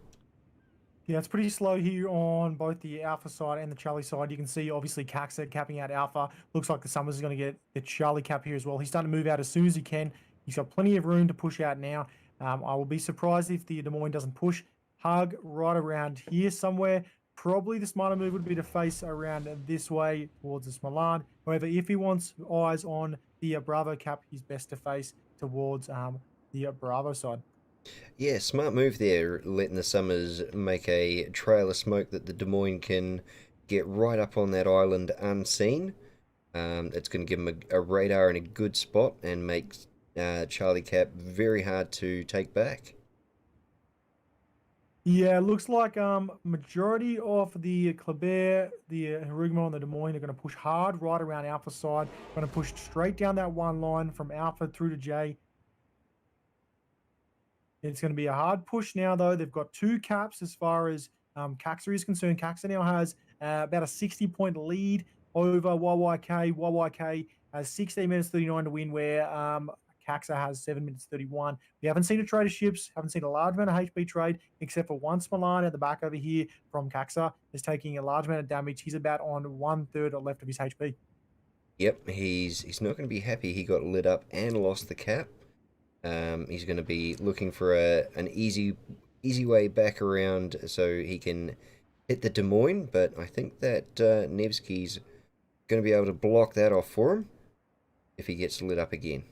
Yeah, it's pretty slow here on both the Alpha side and the Charlie side. You can see, obviously, KAXSA capping out Alpha. Looks like the Summers is going to get the Charlie cap here as well. He's starting to move out as soon as he can. He's got plenty of room to push out now. I will be surprised if the Des Moines doesn't push. Hug right around here somewhere. Probably the smarter move would be to face around this way towards the Smolan. However, if he wants eyes on the Bravo cap, he's best to face towards the Bravo side. Yeah, smart move there, letting the Summers make a trail of smoke that the Des Moines can get right up on that island unseen. It's going to give them a radar in a good spot and make Charlie Cap very hard to take back. Yeah, it looks like majority of the Kleber, the Harugmo, and the Des Moines are going to push hard right around Alpha side. Going to push straight down that one line from Alpha through to J. It's going to be a hard push now, though. They've got 2 caps as far as KAXSA is concerned. KAXSA now has about a 60-point lead over YYK. YYK has 16 minutes 39 to win, where KAXSA has 7 minutes 31. We haven't seen a trade of ships, haven't seen a large amount of HP trade, except for one Smolan at the back over here from KAXSA is taking a large amount of damage. He's about on 1/3 left of his HP. Yep, he's not going to be happy he got lit up and lost the cap. He's going to be looking for an easy way back around so he can hit the Des Moines, but I think that Nevsky's going to be able to block that off for him if he gets lit up again.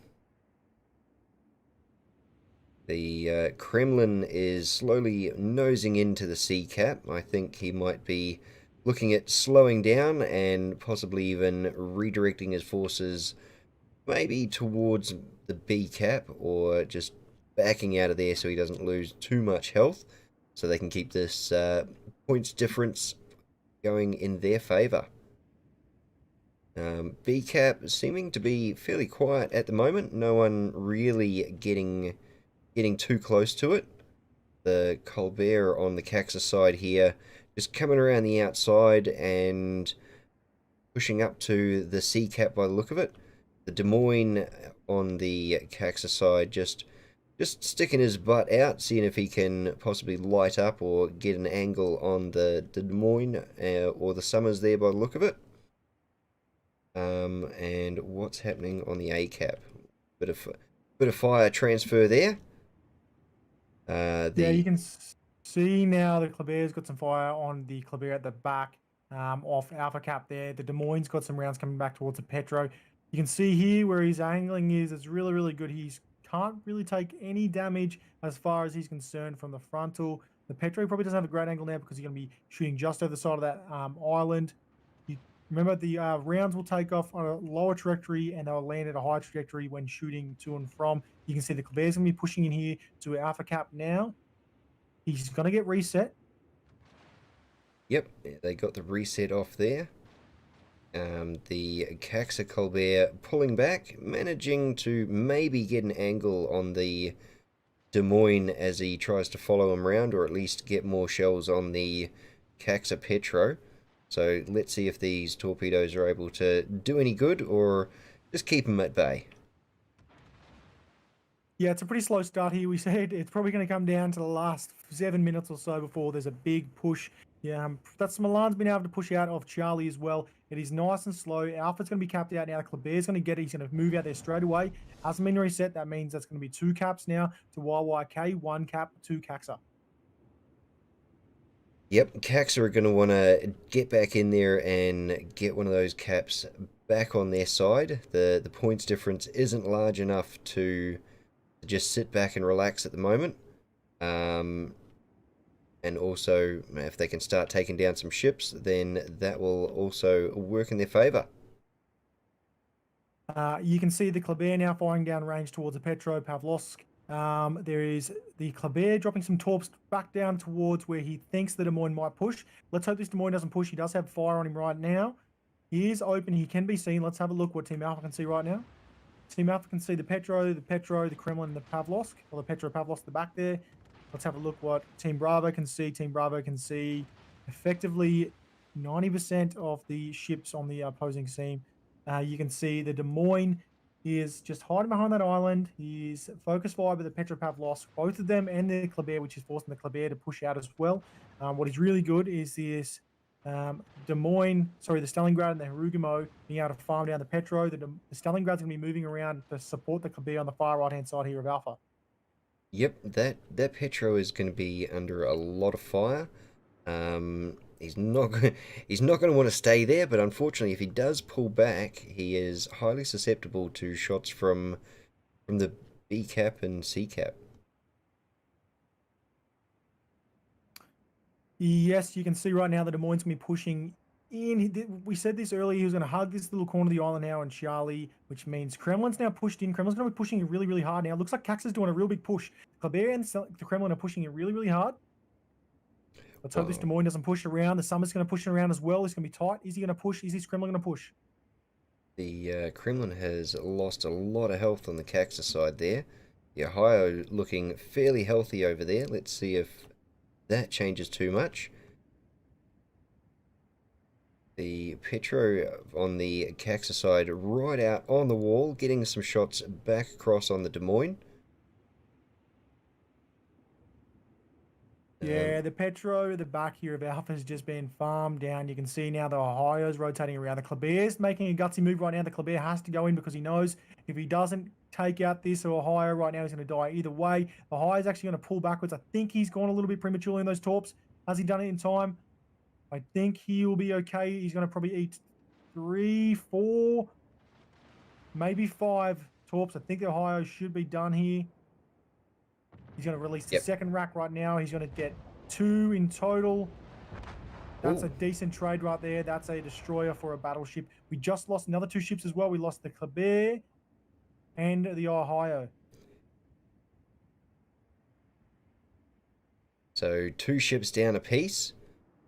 The Kremlin is slowly nosing into the C cap. I think he might be looking at slowing down and possibly even redirecting his forces maybe towards the B cap, or just backing out of there so he doesn't lose too much health, so they can keep this points difference going in their favor. B cap seeming to be fairly quiet at the moment. No one really getting too close to it. The Colbert on the KAXSA side here just coming around the outside and pushing up to the C cap by the look of it. The Des Moines on the KAXSA side just sticking his butt out, seeing if he can possibly light up or get an angle on the Des Moines or the Summers there by the look of it. And what's happening on the A cap? Bit of fire transfer there. Yeah, you can see now the Kleber's got some fire on the Kleber at the back off Alpha cap there. The Des Moines got some rounds coming back towards the Petro. You can see here where his angling is. It's really, really good. He can't really take any damage as far as he's concerned from the frontal. The Petro probably doesn't have a great angle now because he's going to be shooting just over the side of that island. Remember, the rounds will take off on a lower trajectory and they'll land at a high trajectory when shooting to and from. You can see the Kleber's going to be pushing in here to Alpha cap now. He's going to get reset. Yep, they got the reset off there. The KAXSA Colbert pulling back, managing to maybe get an angle on the Des Moines as he tries to follow him around, or at least get more shells on the KAXSA Petro. So let's see if these torpedoes are able to do any good or just keep him at bay. Yeah, it's a pretty slow start here. We said it's probably going to come down to the last 7 minutes or so before there's a big push. Yeah, that's Milan's been able to push out of Charlie as well. It is nice and slow. Alpha's going to be capped out now. Kleber's going to get it. He's going to move out there straight away. Hasn't been reset. That means that's going to be 2 caps now to YYK, 1 cap to KAXSA. Yep, KAXSA are going to want to get back in there and get one of those caps back on their side. The points difference isn't large enough to just sit back and relax at the moment. And also, if they can start taking down some ships, then that will also work in their favor. You can see the Kleber now firing down range towards the Petro Pavlovsk. There is the Kleber dropping some torps back down towards where he thinks the Des Moines might push. Let's hope this Des Moines doesn't push. He does have fire on him right now. He is open. He can be seen. Let's have a look what Team Alpha can see right now. Team Alpha can see the Petro, the Kremlin, and the Pavlovsk, or the Petro Pavlovsk at the back there. Let's have a look what Team Bravo can see. Team Bravo can see effectively 90% of the ships on the opposing team. You can see the Des Moines He is just hiding behind that island. He's focus fire, but the Petropav lost both of them and the Kleber, which is forcing the Kleber to push out as well. What is really good is this Des Moines, sorry, the Stalingrad and the Harugumo being able to farm down the Petro. The Stalingrad's going to be moving around to support the Kleber on the far right-hand side here of Alpha. Yep, that Petro is going to be under a lot of fire. He's not he's not going to want to stay there, but unfortunately, if he does pull back, he is highly susceptible to shots from the B cap and C cap. Yes, you can see right now that Des Moines going to be pushing in. We said this earlier. He was going to hug this little corner of the island now and Charlie, which means Kremlin's now pushed in. Kremlin's going to be pushing it really, really hard now. It looks like KAXSA's doing a real big push. Kleber and the Kremlin are pushing it really, really hard. Let's hope this Des Moines doesn't push around. The Summer's going to push it around as well. It's going to be tight. Is he going to push? Is this Kremlin going to push? The Kremlin has lost a lot of health on the KAXSA side there. The Ohio looking fairly healthy over there. Let's see if that changes too much. The Petro on the KAXSA side right out on the wall, getting some shots back across on the Des Moines. Yeah, the Petro, the back here of Alpha has just been farmed down. You can see now the Ohio's rotating around. The Kleber's making a gutsy move right now. The Kleber has to go in because he knows if he doesn't take out this Ohio right now, he's going to die either way. Ohio's actually going to pull backwards. I think he's gone a little bit prematurely in those torps. Has he done it in time? I think he will be okay. He's going to probably eat 3, 4, maybe 5 torps. I think the Ohio should be done here. He's going to release the second rack right now. He's going to get 2 in total. That's a decent trade right there. That's a destroyer for a battleship. We just lost another 2 ships as well. We lost the Kleber and the Ohio. So 2 ships down a piece.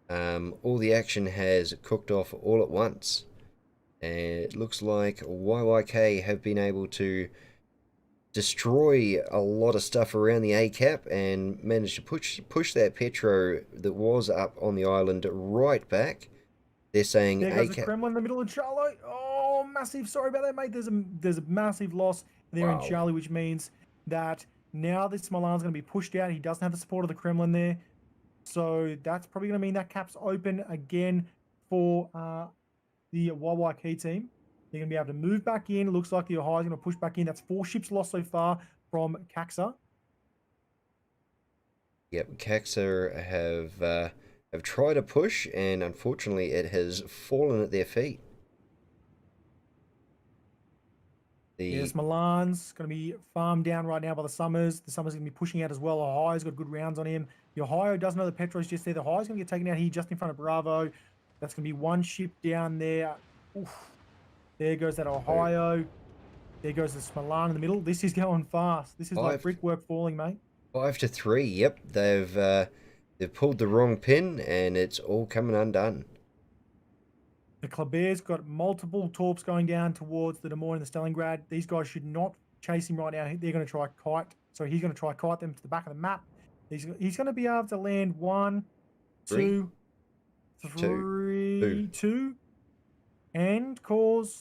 All the action has cooked off all at once. And it looks like YYK have been able to destroy a lot of stuff around the A cap and managed to push that Petro that was up on the island right back. They're saying there goes the A cap. Kremlin in the middle of Charlie. Oh, massive! Sorry about that, mate. There's a massive loss there in Charlie, which means that now this Milan's going to be pushed out. He doesn't have the support of the Kremlin there, so that's probably going to mean that cap's open again for the YYK team. They're going to be able to move back in. It looks like the Ohio is going to push back in. That's 4 ships lost so far from KAXSA. Yep, KAXSA have tried to push, and unfortunately it has fallen at their feet. Yes, Milan's going to be farmed down right now by the Summers. The Summers going to be pushing out as well. Ohio's got good rounds on him. The Ohio doesn't know the Petro's just there. The Ohio's going to get taken out here just in front of Bravo. That's going to be 1 ship down there. Oof. There goes that Ohio. There goes the Milan in the middle. This is going fast. This is like brickwork falling, mate. 5-3. Yep, they've pulled the wrong pin, and it's all coming undone. The Kleber's got multiple torps going down towards the Des Moines and the Stalingrad. These guys should not chase him right now. They're going to try kite. So he's going to try kite them to the back of the map. He's going to be able to land 1, 2, 3, 2. And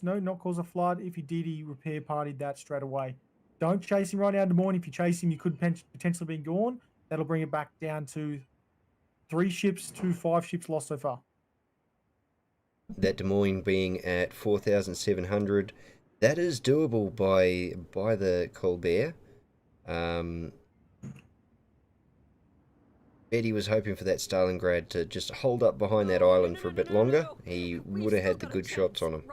not cause a flood. If he did, he repair partied that straight away. Don't chase him right now in Des Moines. If you chase him, you could potentially be gone. That'll bring it back down to 3 ships to 5 ships lost so far. That Des Moines being at 4,700. That is doable by the Colbert. Eddie was hoping for that Stalingrad to just hold up behind that island for a bit longer. He would have had the good shots on him.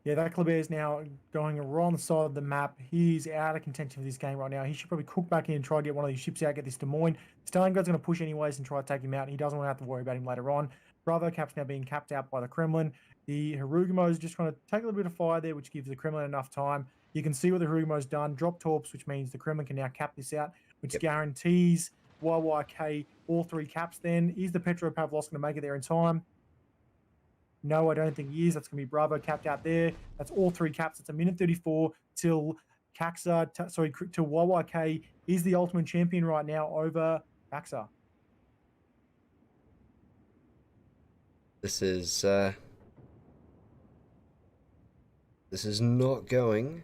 Yeah, that Kleber is now going around the side of the map. He's out of contention for this game right now. He should probably cook back in and try to get one of these ships out, get this Des Moines. Stalingrad's going to push anyways and try to take him out. He doesn't want to have to worry about him later on. Bravo cap's now being capped out by the Kremlin. The Harugumo is just going to take a little bit of fire there, which gives the Kremlin enough time. You can see what the Harugumo's done. Drop torps, which means the Kremlin can now cap this out, which guarantees YYK all 3 caps then. Is the Petropavlos going to make it there in time? No, I don't think he is. That's going to be Bravo capped out there. That's all 3 caps. It's 1:34 till KAXSA, till YYK is the ultimate champion right now over KAXSA. This This is not going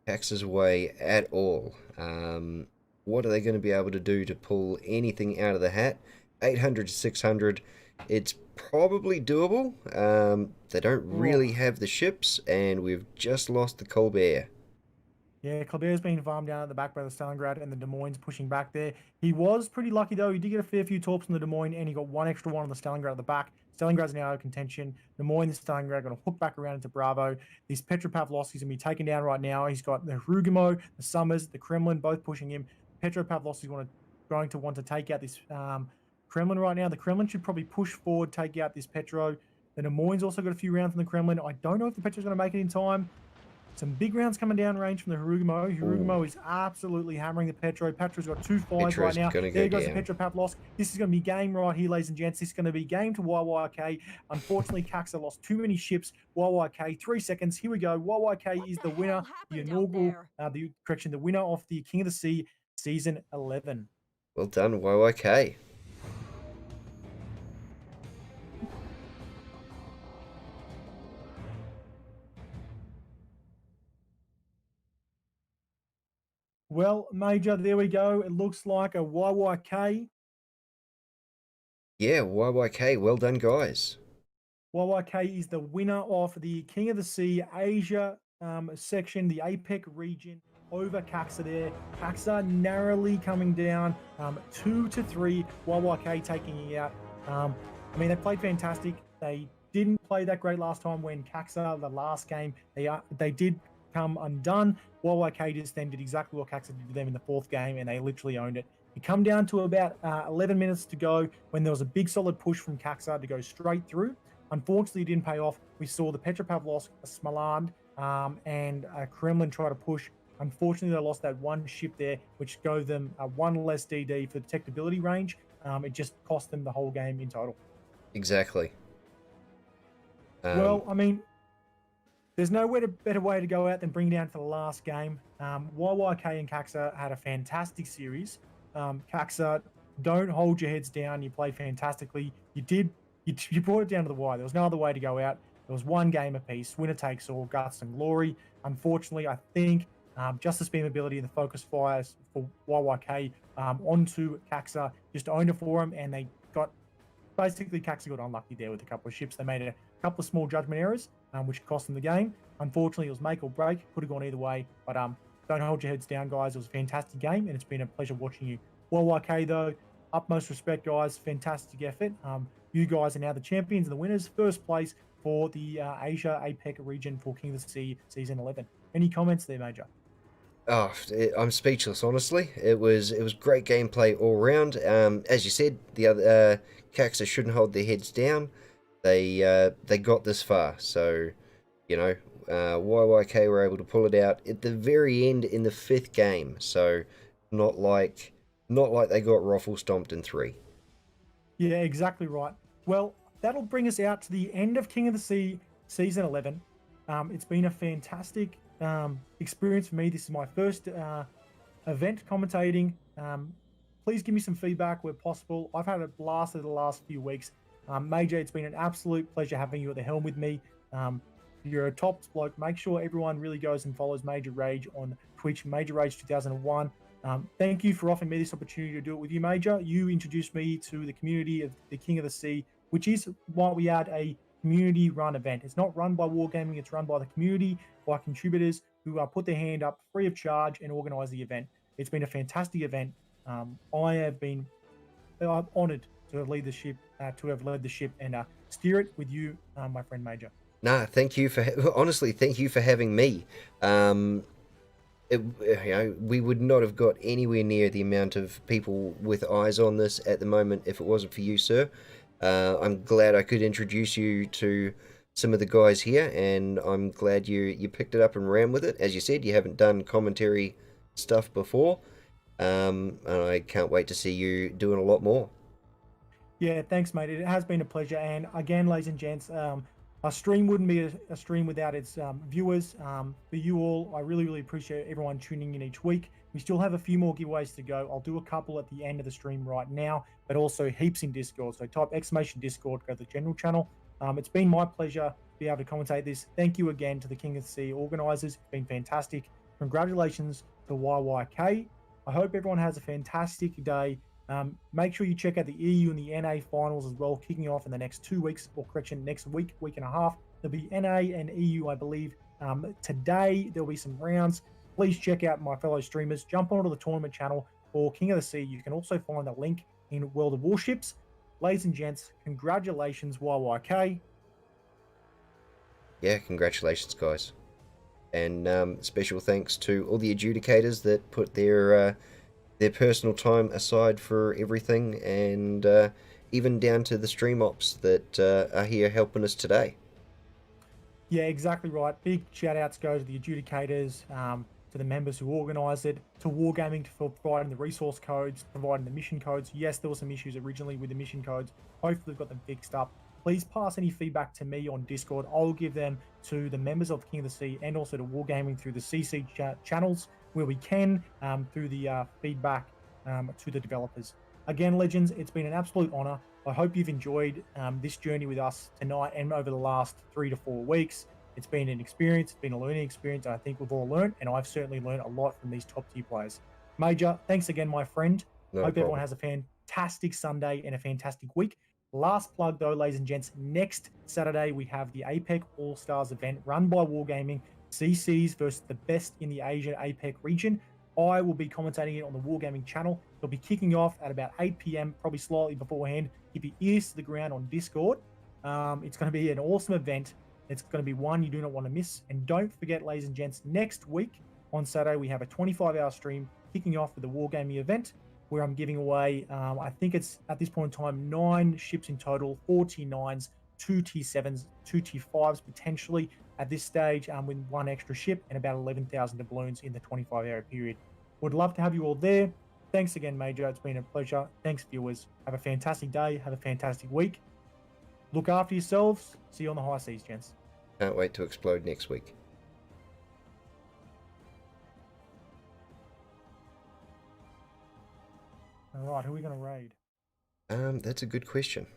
KAXSA's way at all. What are they going to be able to do to pull anything out of the hat? 800 to 600. It's probably doable. They don't really have the ships, and we've just lost the Colbert. Yeah, Colbert's been farmed down at the back by the Stalingrad, and the Des Moines pushing back there. He was pretty lucky, though. He did get a fair few torps in the Des Moines, and he got one extra one on the Stalingrad at the back. Stalingrad's now out of contention. Des Moines, the Stalingrad, going to hook back around into Bravo. These Petropavlovskis going to be taken down right now. He's got the Hrugimo, the Summers, the Kremlin, both pushing him. Petropavlovski's going to want to take out this Kremlin right now. The Kremlin should probably push forward, take out this Petro. The Des Moines also got a few rounds from the Kremlin. I don't know if the Petro's going to make it in time. Some big rounds coming down range from the Hrugimo. Hrugimo is absolutely hammering the Petro. Petro's got 2 fires right now. There goes the Petropavlovsk. This is going to be game right here, ladies and gents. This is going to be game to YYK. Unfortunately, KAXSA lost too many ships. YYK, 3 seconds. Here we go. YYK is the winner. The inaugural, the winner of the King of the Sea Season 11. Well done, YYK. Well, Major, there we go. It looks like a YYK. Yeah, YYK. Well done, guys. YYK is the winner of the King of the Sea Asia section, the APEC region, over KAXSA there. KAXSA narrowly coming down 2-3. YYK taking it out. I mean, they played fantastic. They didn't play that great last time when KAXSA, the last game, they did come undone. YYK just then did exactly what KAXSA did to them in the 4th game, and they literally owned it. It come down to about 11 minutes to go when there was a big solid push from KAXSA to go straight through. Unfortunately, it didn't pay off. We saw the Petropavlovsk, Smolensk, and Kremlin try to push. Unfortunately, they lost that one ship there, which gave them one less DD for detectability range. It just cost them the whole game in total. Exactly. Well, I mean, there's no better way to go out than bring it down for the last game. YYK and KAXSA had a fantastic series. KAXSA, don't hold your heads down. You played fantastically. You brought it down to the wire. There was no other way to go out. There was one game apiece. Winner takes all, guts and glory. Unfortunately, I think just the beam ability and the focus fires for YYK onto KAXSA just owned it for them, and they got basically KAXSA got unlucky there with a couple of ships. They made a couple of small judgment errors, which cost them the game. Unfortunately, it was make or break. Could have gone either way, but don't hold your heads down, guys. It was a fantastic game, and it's been a pleasure watching you. YYK, though, utmost respect, guys. Fantastic effort. You guys are now the champions and the winners. First place for the Asia APEC region for King of the Sea Season 11. Any comments there, Major? Oh, I'm speechless, honestly. It was great gameplay all round. As you said, the other KAXSA shouldn't hold their heads down. They got this far, so you know, YYK were able to pull it out at the very end in the 5th game. So not like they got ruffle stomped in 3. Yeah, exactly right. Well, that'll bring us out to the end of King of the Sea Season 11. It's been a fantastic experience for me. This is my first event commentating. Please give me some feedback where possible. I've had a blast of the last few weeks. Major, it's been an absolute pleasure having you at the helm with me. You're a top bloke. Make sure everyone really goes and follows Major Rage on Twitch, Major Rage 2001. Thank you for offering me this opportunity to do it with you, Major. You introduced me to the community of the King of the Sea, which is why we had a community-run event. It's not run by Wargaming, it's run by the community, by contributors who put their hand up free of charge and organise the event. It's been a fantastic event. I have been honoured to lead the ship, to have led the ship and steer it with you, my friend Major. Nah, thank you for honestly, thank you for having me. We would not have got anywhere near the amount of people with eyes on this at the moment if it wasn't for you, sir. I'm glad I could introduce you to some of the guys here, and I'm glad you picked it up and ran with it. As you said, you haven't done commentary stuff before, and I can't wait to see you doing a lot more. Yeah, thanks, mate. It has been a pleasure, and again, ladies and gents, a stream wouldn't be a stream without its viewers. For you all, I really, really appreciate everyone tuning in each week. We still have a few more giveaways to go. I'll do a couple at the end of the stream right now, but also heaps in Discord. So type !Discord, go to the general channel. It's been my pleasure be able to commentate this. Thank you again to the King of the Sea organisers. It's been fantastic. Congratulations to YYK. I hope everyone has a fantastic day. Make sure you check out the EU and the NA finals as well, kicking off in the next 2 weeks, or correction, next week, week and a half. There'll be NA and EU, I believe. Today, there'll be some rounds. Please check out my fellow streamers. Jump onto the tournament channel for King of the Sea. You can also find the link in World of Warships. Ladies and gents, congratulations, YYK. Yeah, congratulations, guys. And special thanks to all the adjudicators that put their personal time aside for everything, and even down to the stream ops that are here helping us today. Yeah, exactly right. Big shout outs go to the adjudicators, to the members who organised it, to Wargaming for providing the resource codes, providing the mission codes. Yes, there were some issues originally with the mission codes. Hopefully we've got them fixed up. Please pass any feedback to me on Discord. I'll give them to the members of King of the Sea and also to Wargaming through the CC channels where we can, through the feedback to the developers. Again, Legends, it's been an absolute honour. I hope you've enjoyed this journey with us tonight and over the last 3 to 4 weeks. It's been an experience. It's been a learning experience. I think we've all learned, and I've certainly learned a lot from these top tier players. Major, thanks again, my friend. No Hope everyone problem. has a fantastic Sunday and a fantastic week. Last plug, though, ladies and gents, next Saturday we have the APEC All-Stars event run by Wargaming, CCs versus the best in the Asia APEC region. I will be commentating it on the Wargaming channel. It'll be kicking off at about 8 p.m., probably slightly beforehand. Keep your ears to the ground on Discord. It's going to be an awesome event. It's going to be one you do not want to miss. And don't forget, ladies and gents, next week on Saturday, we have a 25-hour stream kicking off with the Wargaming event, where I'm giving away, I think it's at this point in time, 9 ships in total, 4 T9s, 2 T7s, 2 T5s potentially at this stage, with 1 extra ship and about 11,000 doubloons in the 25-hour period. Would love to have you all there. Thanks again, Major. It's been a pleasure. Thanks, viewers. Have a fantastic day. Have a fantastic week. Look after yourselves. See you on the high seas, gents. Can't wait to explode next week. All right, who are we going to raid? That's a good question.